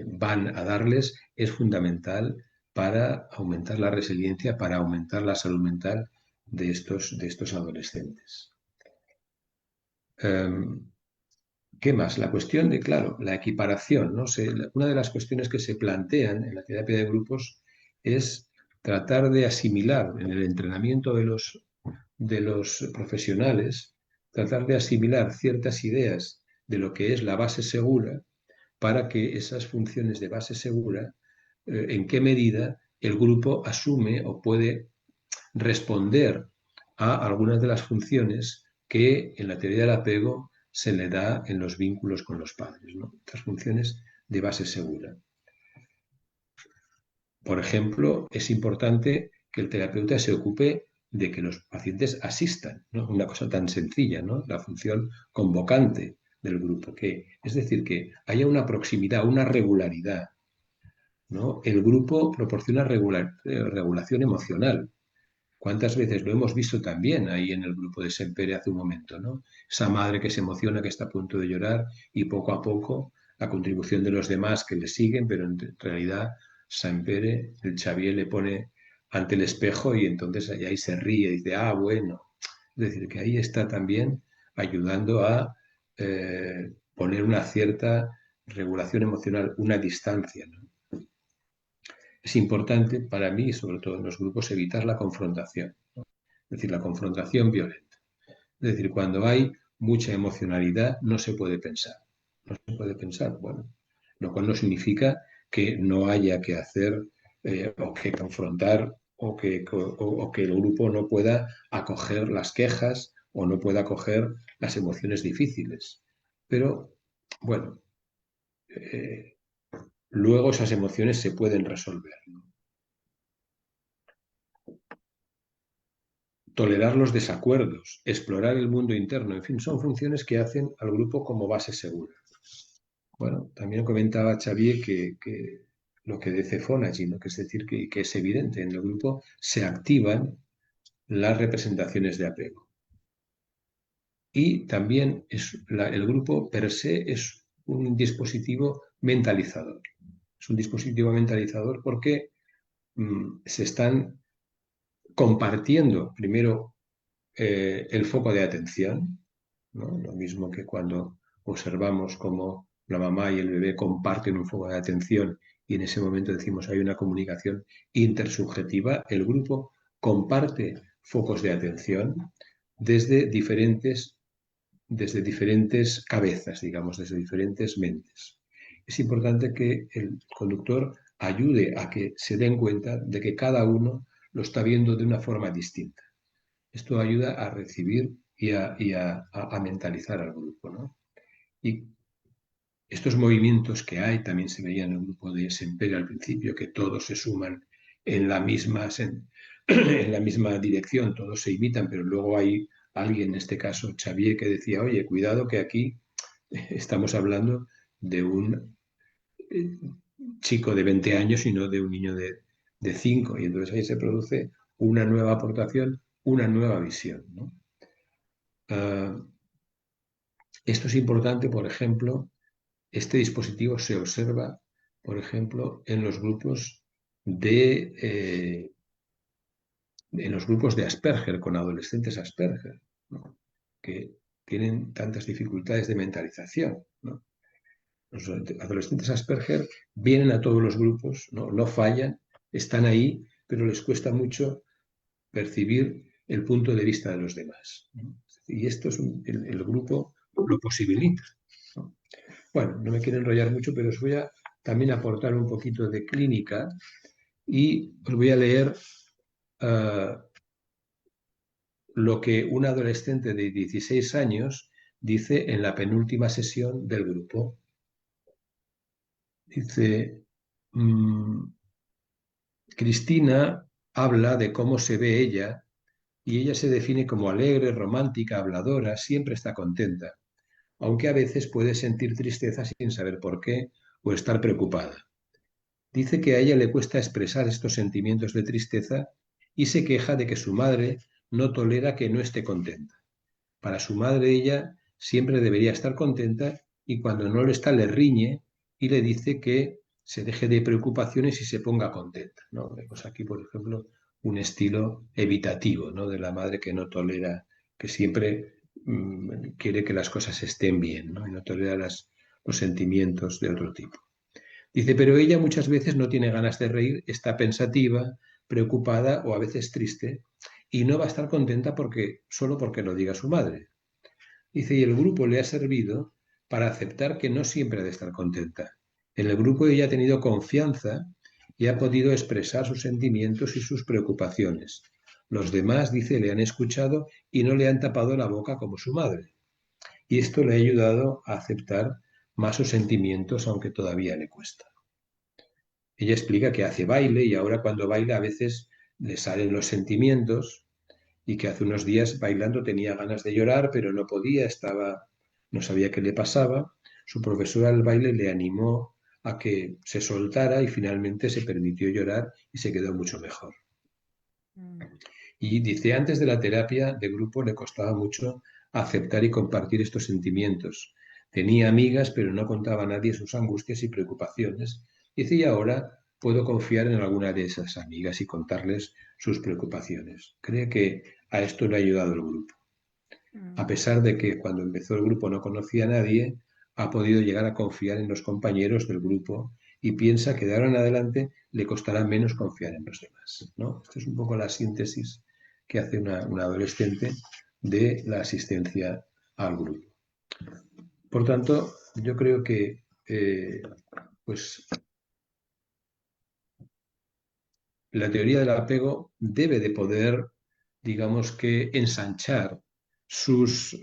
van a darles, es fundamental para aumentar la resiliencia, para aumentar la salud mental de estos adolescentes. ¿Qué más? La cuestión de, claro, la equiparación, ¿no? Una de las cuestiones que se plantean en la terapia de grupos es tratar de asimilar en el entrenamiento de los profesionales, tratar de asimilar ciertas ideas de lo que es la base segura para que esas funciones de base segura, en qué medida el grupo asume o puede responder a algunas de las funciones que en la teoría del apego se le da en los vínculos con los padres, ¿no? Estas funciones de base segura. Por ejemplo, es importante que el terapeuta se ocupe de que los pacientes asistan, ¿no? Una cosa tan sencilla, ¿no? La función convocante del grupo, es decir, que haya una proximidad, una regularidad, ¿no? El grupo proporciona regulación emocional. ¿Cuántas veces lo hemos visto también ahí en el grupo de Sempere hace un momento, ¿no? Esa madre que se emociona, que está a punto de llorar y poco a poco la contribución de los demás que le siguen, pero en realidad Sempere, el Xavier le pone ante el espejo y entonces ahí se ríe y dice, bueno. Es decir, que ahí está también ayudando a poner una cierta regulación emocional, una distancia, ¿no? Es importante para mí, sobre todo en los grupos, evitar la confrontación, ¿no? Es decir, la confrontación violenta. Es decir, cuando hay mucha emocionalidad no se puede pensar. No se puede pensar, bueno, lo cual no significa que no haya que hacer o que confrontar o que el grupo no pueda acoger las quejas o no pueda acoger las emociones difíciles. Pero, bueno, luego esas emociones se pueden resolver, ¿no? Tolerar los desacuerdos, explorar el mundo interno, en fin, son funciones que hacen al grupo como base segura. Bueno, también comentaba Xavier que lo que dice Fonagy, ¿no? Que es decir, que es evidente, en el grupo se activan las representaciones de apego. Y también el grupo per se es un dispositivo mentalizador. Es un dispositivo mentalizador porque se están compartiendo primero el foco de atención, ¿no? Lo mismo que cuando observamos cómo la mamá y el bebé comparten un foco de atención y en ese momento decimos hay una comunicación intersubjetiva, el grupo comparte focos de atención desde diferentes cabezas, digamos, desde diferentes mentes. Es importante que el conductor ayude a que se den cuenta de que cada uno lo está viendo de una forma distinta. Esto ayuda a recibir y a mentalizar al grupo, ¿no? Y estos movimientos que hay, también se veía en el grupo de Semper al principio, que todos se suman en la misma dirección, todos se imitan, pero luego hay alguien, en este caso Xavier, que decía, oye, cuidado que aquí estamos hablando de un chico de 20 años y no de un niño de 5, y entonces ahí se produce una nueva aportación, una nueva visión, ¿no? Esto es importante, por ejemplo, este dispositivo se observa, por ejemplo, en los grupos de Asperger, con adolescentes Asperger, ¿no? Que tienen tantas dificultades de mentalización, ¿no? Los adolescentes Asperger vienen a todos los grupos, no fallan, están ahí, pero les cuesta mucho percibir el punto de vista de los demás, ¿no? Y esto es el grupo lo posibilita, ¿no? Bueno, no me quiero enrollar mucho, pero os voy a también aportar un poquito de clínica y os voy a leer lo que un adolescente de 16 años dice en la penúltima sesión del grupo. Dice, Cristina habla de cómo se ve ella y ella se define como alegre, romántica, habladora, siempre está contenta, aunque a veces puede sentir tristeza sin saber por qué o estar preocupada. Dice que a ella le cuesta expresar estos sentimientos de tristeza y se queja de que su madre no tolera que no esté contenta. Para su madre ella siempre debería estar contenta y cuando no lo está le riñe y le dice que se deje de preocupaciones y se ponga contenta, ¿no? Vemos aquí, por ejemplo, un estilo evitativo, ¿no? De la madre que no tolera, que siempre quiere que las cosas estén bien, ¿no? Y no tolera los sentimientos de otro tipo. Dice, pero ella muchas veces no tiene ganas de reír, está pensativa, preocupada o a veces triste y no va a estar contenta solo porque lo diga su madre. Dice, y el grupo le ha servido para aceptar que no siempre ha de estar contenta. En el grupo ella ha tenido confianza y ha podido expresar sus sentimientos y sus preocupaciones. Los demás, dice, le han escuchado y no le han tapado la boca como su madre. Y esto le ha ayudado a aceptar más sus sentimientos, aunque todavía le cuesta. Ella explica que hace baile y ahora cuando baila a veces le salen los sentimientos y que hace unos días bailando tenía ganas de llorar, pero no podía, no sabía qué le pasaba. Su profesora del baile le animó a que se soltara y finalmente se permitió llorar y se quedó mucho mejor. Y dice, antes de la terapia de grupo le costaba mucho aceptar y compartir estos sentimientos. Tenía amigas, pero no contaba a nadie sus angustias y preocupaciones. Dice, y ahora puedo confiar en alguna de esas amigas y contarles sus preocupaciones. Cree que a esto le ha ayudado el grupo. A pesar de que cuando empezó el grupo no conocía a nadie, ha podido llegar a confiar en los compañeros del grupo y piensa que de ahora en adelante le costará menos confiar en los demás, ¿no? Esta es un poco la síntesis que hace una adolescente de la asistencia al grupo. Por tanto, yo creo que pues la teoría del apego debe de poder, digamos que, ensanchar sus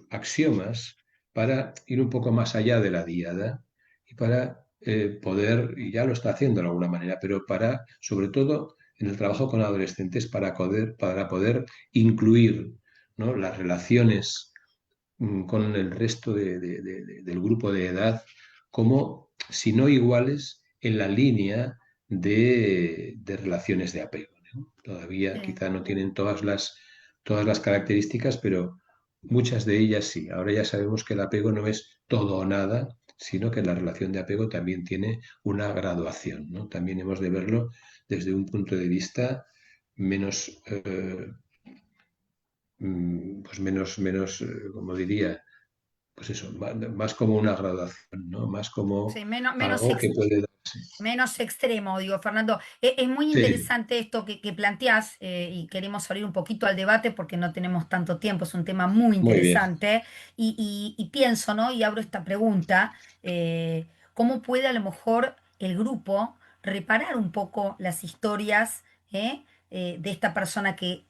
axiomas para ir un poco más allá de la diada y para poder, y ya lo está haciendo de alguna manera, pero para, sobre todo en el trabajo con adolescentes, para poder incluir, ¿no?, las relaciones con el resto del grupo de edad como, si no iguales, en la línea de relaciones de apego, ¿no? Todavía Sí. quizá no tienen todas las características, pero muchas de ellas sí. Ahora ya sabemos que el apego no es todo o nada, sino que la relación de apego también tiene una graduación, ¿no? También hemos de verlo desde un punto de vista menos, pues como diría, pues eso, más como una graduación, ¿no? Más como Sí, menos, algo que puede darse. menos extremo, digo, Fernando. Es muy Sí, interesante esto que planteás y queremos abrir un poquito al debate porque no tenemos tanto tiempo, es un tema muy muy bien. interesante y pienso, ¿no? Y abro esta pregunta, ¿cómo puede a lo mejor el grupo reparar un poco las historias eh, de esta persona que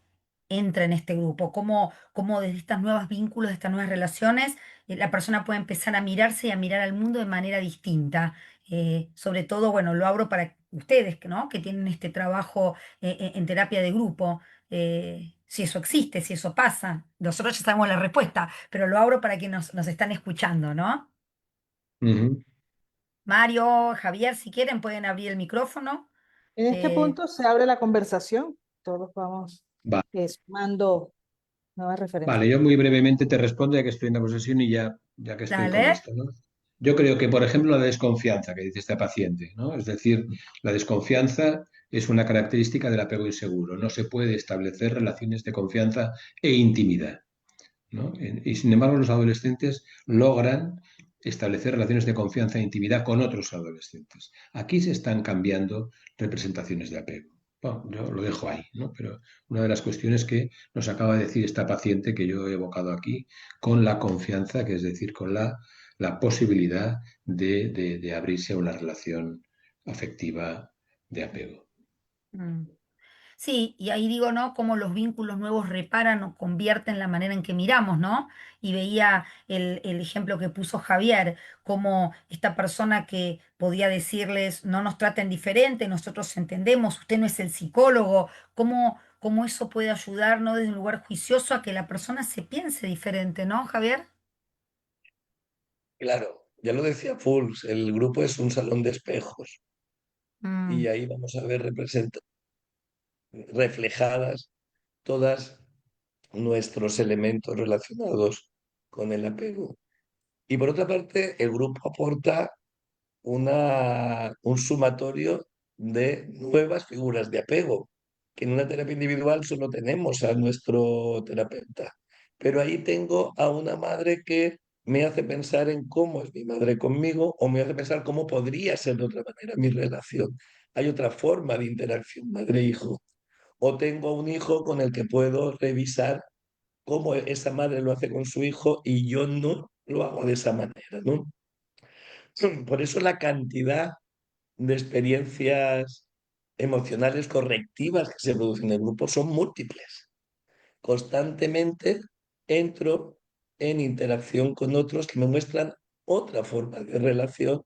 entra en este grupo? ¿Cómo desde estos nuevos vínculos, de estas nuevas relaciones, la persona puede empezar a mirarse y a mirar al mundo de manera distinta? Sobre todo, bueno, lo abro para ustedes, ¿no? Que tienen este trabajo en terapia de grupo. Si eso existe, si eso pasa. Nosotros ya sabemos la respuesta, pero lo abro para que nos están escuchando, ¿no? Ujú. Mario, Javier, si quieren, pueden abrir el micrófono. En este Eh, punto se abre la conversación. Todos vamos Va- sumando nuevas Vale, referencias. yo muy brevemente te respondo ya que estoy en la posesión y ya que estoy con dale. esto, ¿no? Yo creo que, por ejemplo, la desconfianza que dice esta paciente, ¿no? Es decir, la desconfianza es una característica del apego inseguro. No se puede establecer relaciones de confianza e intimidad, ¿no? Y sin embargo, los adolescentes logran establecer relaciones de confianza e intimidad con otros adolescentes. Aquí se están cambiando representaciones de apego. Bueno, yo lo dejo ahí, ¿no? Pero una de las cuestiones que nos acaba de decir esta paciente que yo he evocado aquí, con la confianza, que es decir, con la posibilidad de abrirse a una relación afectiva de apego. Mm. Sí, y ahí digo, ¿no? Cómo los vínculos nuevos reparan o convierten la manera en que miramos, ¿no? Y veía el ejemplo que puso Javier, como esta persona que podía decirles, no nos traten diferente, nosotros entendemos, usted no es el psicólogo, cómo eso puede ayudar, ¿no? Desde un lugar juicioso a que la persona se piense diferente, ¿no, Javier? Claro, ya lo decía Fools, el grupo es un salón de espejos y Mm, ahí vamos a ver reflejadas todos nuestros elementos relacionados con el apego. Y por otra parte, el grupo aporta un sumatorio de nuevas figuras de apego, que en una terapia individual solo tenemos a nuestro terapeuta. Pero ahí tengo a una madre que me hace pensar en cómo es mi madre conmigo o me hace pensar cómo podría ser de otra manera mi relación. Hay otra forma de interacción madre-hijo. O tengo un hijo con el que puedo revisar cómo esa madre lo hace con su hijo y yo no lo hago de esa manera, ¿no? Por eso la cantidad de experiencias emocionales correctivas que se producen en el grupo son múltiples. Constantemente entro en interacción con otros que me muestran otra forma de relación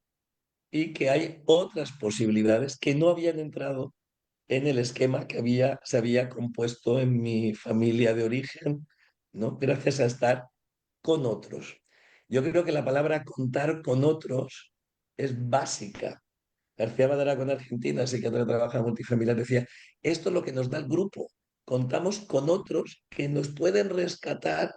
y que hay otras posibilidades que no habían entrado en el esquema que se había compuesto en mi familia de origen, ¿no? Gracias a estar con otros. Yo creo que la palabra contar con otros es básica. García Madara, Argentina, psiquiatra que trabaja en multifamiliar, decía, esto es lo que nos da el grupo. Contamos con otros que nos pueden rescatar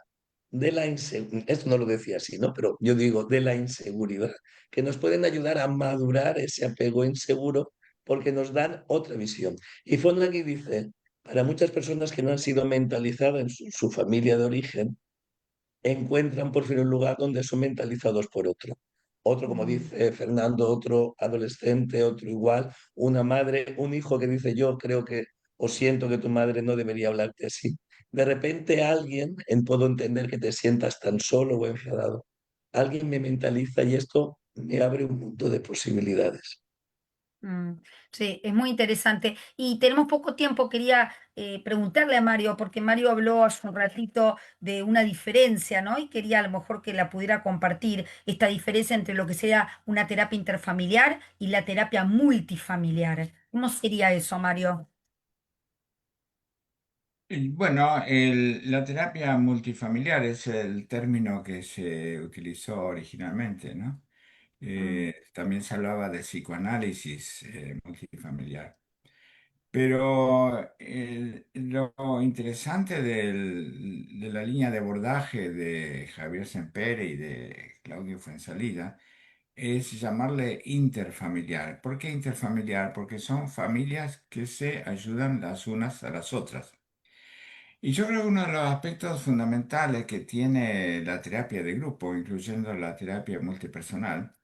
de la inseguridad. Esto no lo decía así, ¿no? Pero yo digo, de la inseguridad, que nos pueden ayudar a madurar ese apego inseguro porque nos dan otra visión. Y Follett dice, para muchas personas que no han sido mentalizadas en su familia de origen, encuentran por fin un lugar donde son mentalizados por otro. Otro, como Mm. dice Fernando, otro adolescente, otro igual, una madre, un hijo que dice yo creo que o siento que tu madre no debería hablarte así. De repente alguien, puedo entender que te sientas tan solo o enfadado, alguien me mentaliza y esto me abre un mundo de posibilidades. Mm, sí, es muy interesante. Y tenemos poco tiempo, quería preguntarle a Mario, porque Mario habló hace un ratito de una diferencia, ¿no? Y quería a lo mejor que la pudiera compartir, esta diferencia entre lo que sea una terapia interfamiliar y la terapia multifamiliar. ¿Cómo sería eso, Mario? Bueno, la terapia multifamiliar es el término que se utilizó originalmente, ¿no? Mm, También se hablaba de psicoanálisis multifamiliar. Pero lo interesante de la línea de abordaje de Javier Sempere y de Claudio Fuenzalida es llamarle interfamiliar. ¿Por qué interfamiliar? Porque son familias que se ayudan las unas a las otras. Y yo creo que uno de los aspectos fundamentales que tiene la terapia de grupo, incluyendo la terapia multipersonal,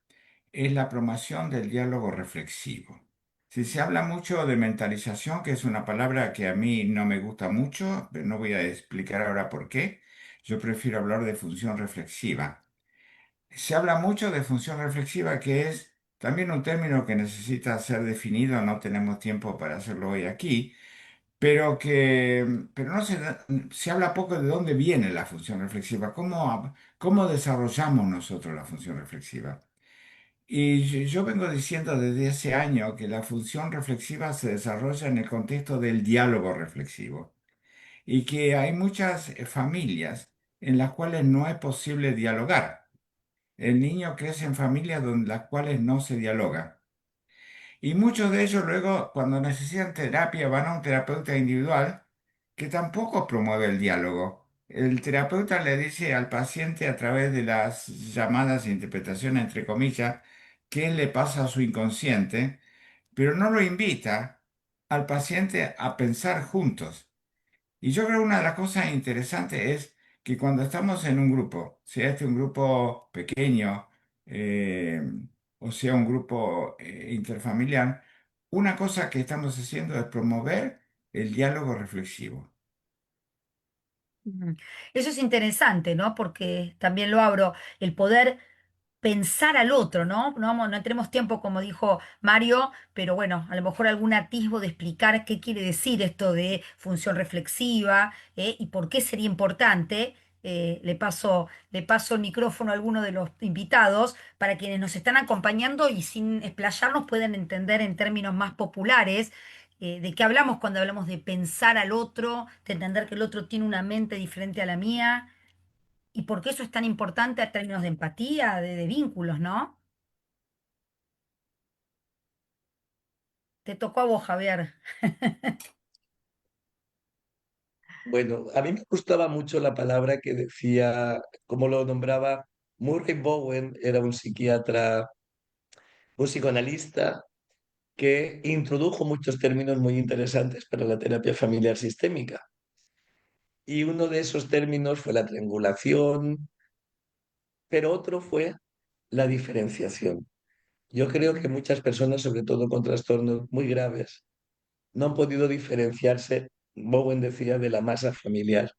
es la promoción del diálogo reflexivo. Si se habla mucho de mentalización, que es una palabra que a mí no me gusta mucho, pero no voy a explicar ahora por qué, yo prefiero hablar de función reflexiva. Se habla mucho de función reflexiva, que es también un término que necesita ser definido, no tenemos tiempo para hacerlo hoy aquí, pero no se habla poco de dónde viene la función reflexiva, cómo desarrollamos nosotros la función reflexiva. Y yo vengo diciendo desde ese año que la función reflexiva se desarrolla en el contexto del diálogo reflexivo y que hay muchas familias en las cuales no es posible dialogar. El niño crece en familias donde las cuales no se dialoga. Y muchos de ellos luego, cuando necesitan terapia, van a un terapeuta individual que tampoco promueve el diálogo. El terapeuta le dice al paciente a través de las llamadas interpretaciones, entre comillas, qué le pasa a su inconsciente, pero no lo invita al paciente a pensar juntos. Y yo creo que una de las cosas interesantes es que cuando estamos en un grupo, sea este un grupo pequeño eh, o sea un grupo interfamiliar, una cosa que estamos haciendo es promover el diálogo reflexivo. mm. Eso es interesante, ¿no? Porque también lo abro, el poder pensar al otro, ¿no? No tenemos tiempo, como dijo Mario, pero bueno, a lo mejor algún atisbo de explicar qué quiere decir esto de función reflexiva, y por qué sería importante. Le paso el micrófono a alguno de los invitados para quienes nos están acompañando y sin explayarnos pueden entender en términos más populares. ¿De qué hablamos cuando hablamos de pensar al otro, de entender que el otro tiene una mente diferente a la mía? Y por qué eso es tan importante a términos de empatía, de vínculos, ¿no? Te tocó a vos, Javier. Bueno, a mí me gustaba mucho la palabra que decía, como lo nombraba Murray Bowen, era un psiquiatra, un psicoanalista que introdujo muchos términos muy interesantes para la terapia familiar sistémica. Y uno de esos términos fue la triangulación, pero otro fue la diferenciación. Yo creo que muchas personas, sobre todo con trastornos muy graves, no han podido diferenciarse, Bowen decía, de la masa familiar.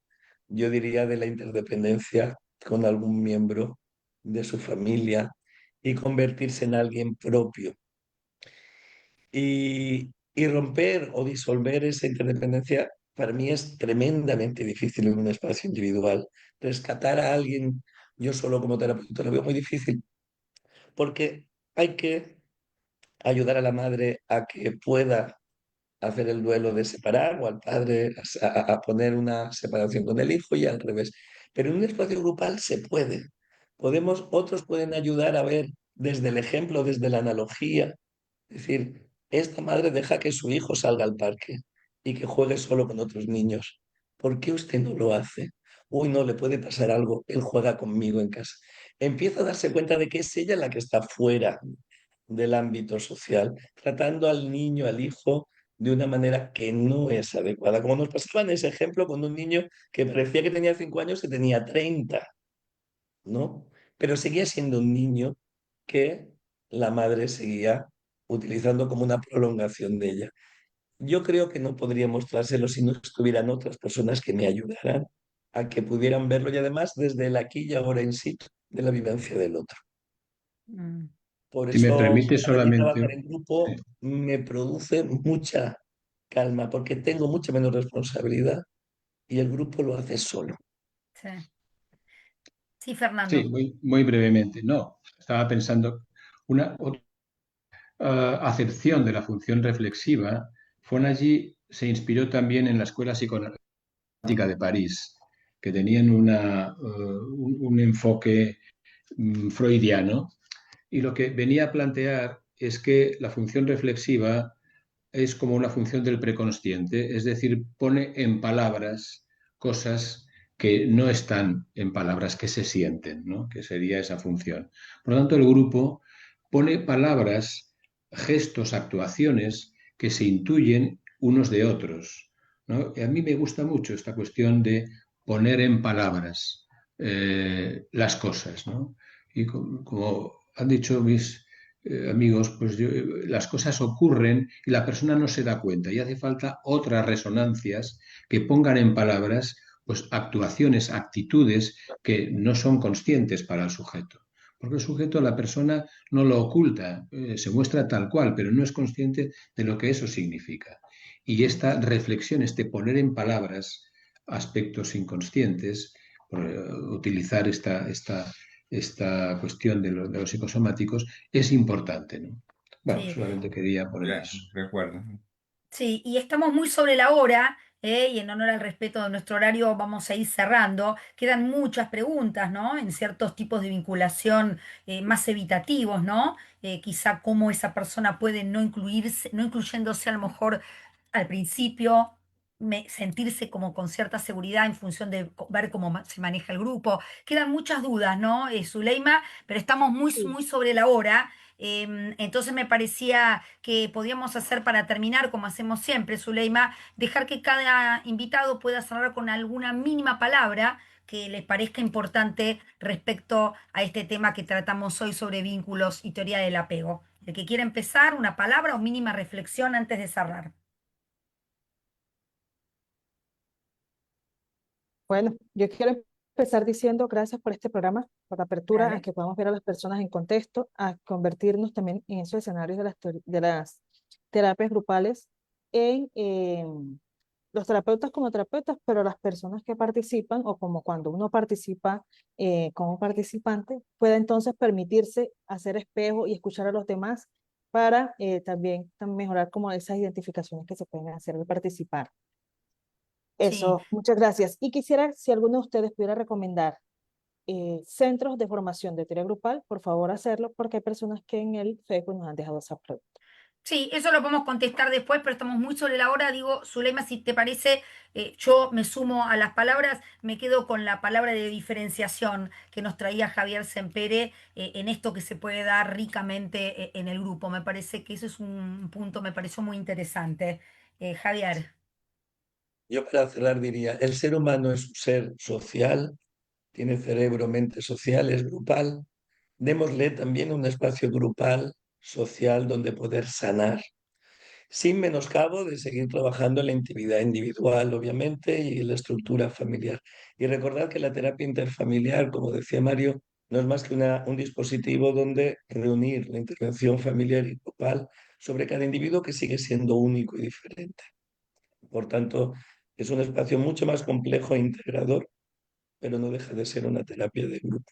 Yo diría de la interdependencia con algún miembro de su familia y convertirse en alguien propio. Y romper o disolver esa interdependencia para mí es tremendamente difícil en un espacio individual. Rescatar a alguien, yo solo como terapeuta lo veo muy difícil, porque hay que ayudar a la madre a que pueda hacer el duelo de separar o al padre a poner una separación con el hijo y al revés. Pero en un espacio grupal se puede. Otros pueden ayudar a ver desde el ejemplo, desde la analogía. Es decir, esta madre deja que su hijo salga al parque y que juegue solo con otros niños. ¿Por qué usted no lo hace? Uy, no le puede pasar algo, él juega conmigo en casa. Empieza a darse cuenta de que es ella la que está fuera del ámbito social, tratando al niño, al hijo, de una manera que no es adecuada. Como nos pasaba en ese ejemplo con un niño que parecía que tenía 5 años y tenía 30. ¿no? Pero seguía siendo un niño que la madre seguía utilizando como una prolongación de ella. Yo creo que no podría mostrárselo si no estuvieran otras personas que me ayudaran a que pudieran verlo y además desde el aquí y ahora in situ de la vivencia del otro. Mm. Por Si me eso, permite para mí solamente, trabajar en grupo me produce mucha calma porque tengo mucha menos responsabilidad y el grupo lo hace solo. Sí. Sí, sí, Fernando. muy brevemente. No, estaba pensando, otra acepción de la función reflexiva, Fonagy se inspiró también en la Escuela Psicoanalítica de París, que tenían un enfoque freudiano, y lo que venía a plantear es que la función reflexiva es como una función del preconsciente, es decir, pone en palabras cosas que no están en palabras, que se sienten, ¿no? Que sería esa función. Por lo tanto, el grupo pone palabras, gestos, actuaciones que se intuyen unos de otros, ¿no? Y a mí me gusta mucho esta cuestión de poner en palabras las cosas, ¿no? Y como han dicho mis amigos, pues las cosas ocurren y la persona no se da cuenta y hace falta otras resonancias que pongan en palabras pues actuaciones, actitudes que no son conscientes para el sujeto. Porque el sujeto, la persona, no lo oculta, se muestra tal cual, pero no es consciente de lo que eso significa. Y esta reflexión, este poner en palabras aspectos inconscientes, utilizar esta cuestión de los psicosomáticos es importante, ¿no? Bueno, Sí. solamente quería poner eso. Recuerdo. Sí, y estamos muy sobre la hora, y en honor al respeto de nuestro horario vamos a ir cerrando. Quedan muchas preguntas, ¿no? En ciertos tipos de vinculación más evitativos, ¿no? Quizá cómo esa persona puede no incluirse, no incluyéndose a lo mejor al principio, sentirse como con cierta seguridad en función de ver cómo se maneja el grupo. Quedan muchas dudas, ¿no, Zuleima? Pero estamos muy, Sí. muy sobre la hora. Entonces me parecía que podíamos hacer para terminar, como hacemos siempre, Zuleima, dejar que cada invitado pueda cerrar con alguna mínima palabra que les parezca importante respecto a este tema que tratamos hoy sobre vínculos y teoría del apego. El que quiera empezar, una palabra o mínima reflexión antes de cerrar. Bueno, yo quiero empezar diciendo gracias por este programa, por la apertura a Dale. que podamos ver a las personas en contexto, a convertirnos también en esos escenarios de las terapias grupales en los terapeutas como terapeutas, pero las personas que participan o como cuando uno participa como participante, pueda entonces permitirse hacer espejo y escuchar a los demás para también mejorar como esas identificaciones que se pueden hacer al participar. Sí. Eso, muchas gracias. Y quisiera, si alguno de ustedes pudiera recomendar centros de formación de teoría grupal, por favor hacerlo, porque hay personas que en el Facebook nos han dejado esa pregunta. Sí, eso lo podemos contestar después, pero estamos muy sobre la hora. Digo, Zuleima, si te parece, yo me sumo a las palabras, me quedo con la palabra de diferenciación que nos traía Javier Sempere en esto que se puede dar ricamente en el grupo. Me parece que eso es un punto, me pareció muy interesante. Javier. Yo para cerrar diría, el ser humano es un ser social, tiene cerebro, mente social, es grupal. Démosle también un espacio grupal, social, donde poder sanar, sin menoscabo de seguir trabajando en la intimidad individual, obviamente, y en la estructura familiar. Y recordad que la terapia interfamiliar, como decía Mario, no es más que un dispositivo donde reunir la intervención familiar y grupal sobre cada individuo que sigue siendo único y diferente. Por tanto, es un espacio mucho más complejo e integrador, pero no deja de ser una terapia de grupo.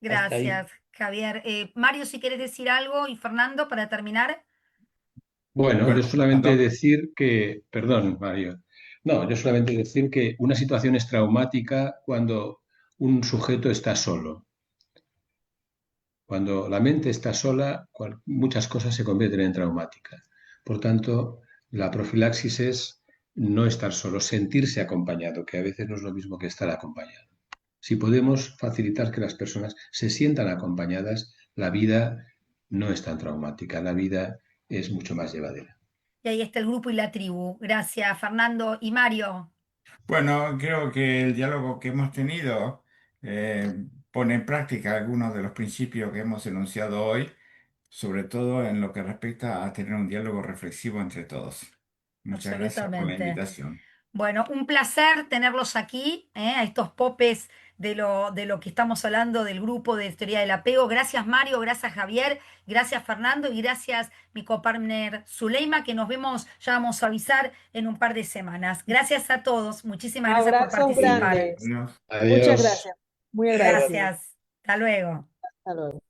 Hasta ahí. Gracias, Javier. Mario, si quieres decir algo y Fernando, para terminar. Bueno, yo Bueno, solamente decir que, perdón, Mario, no, yo solamente decir que una situación es traumática cuando un sujeto está solo. Cuando la mente está sola, muchas cosas se convierten en traumáticas. Por tanto, la profilaxis es no estar solo, sentirse acompañado, que a veces no es lo mismo que estar acompañado. Si podemos facilitar que las personas se sientan acompañadas, la vida no es tan traumática, la vida es mucho más llevadera. Y ahí está el grupo y la tribu. Gracias, Fernando y Mario. Bueno, creo que el diálogo que hemos tenido pone en práctica algunos de los principios que hemos enunciado hoy, sobre todo en lo que respecta a tener un diálogo reflexivo entre todos. Muchas gracias por la Absolutamente. invitación. Bueno, un placer tenerlos aquí, a estos popes de lo que estamos hablando del grupo de teoría del apego. Gracias Mario, gracias Javier, gracias Fernando y gracias mi copartner Zuleima, que nos vemos, ya vamos a avisar en un par de semanas. Gracias a todos, muchísimas gracias por Abrazos participar. grandes. Adiós. Muchas Adiós. gracias. Muy agradecido. Gracias, hasta luego. Hasta luego.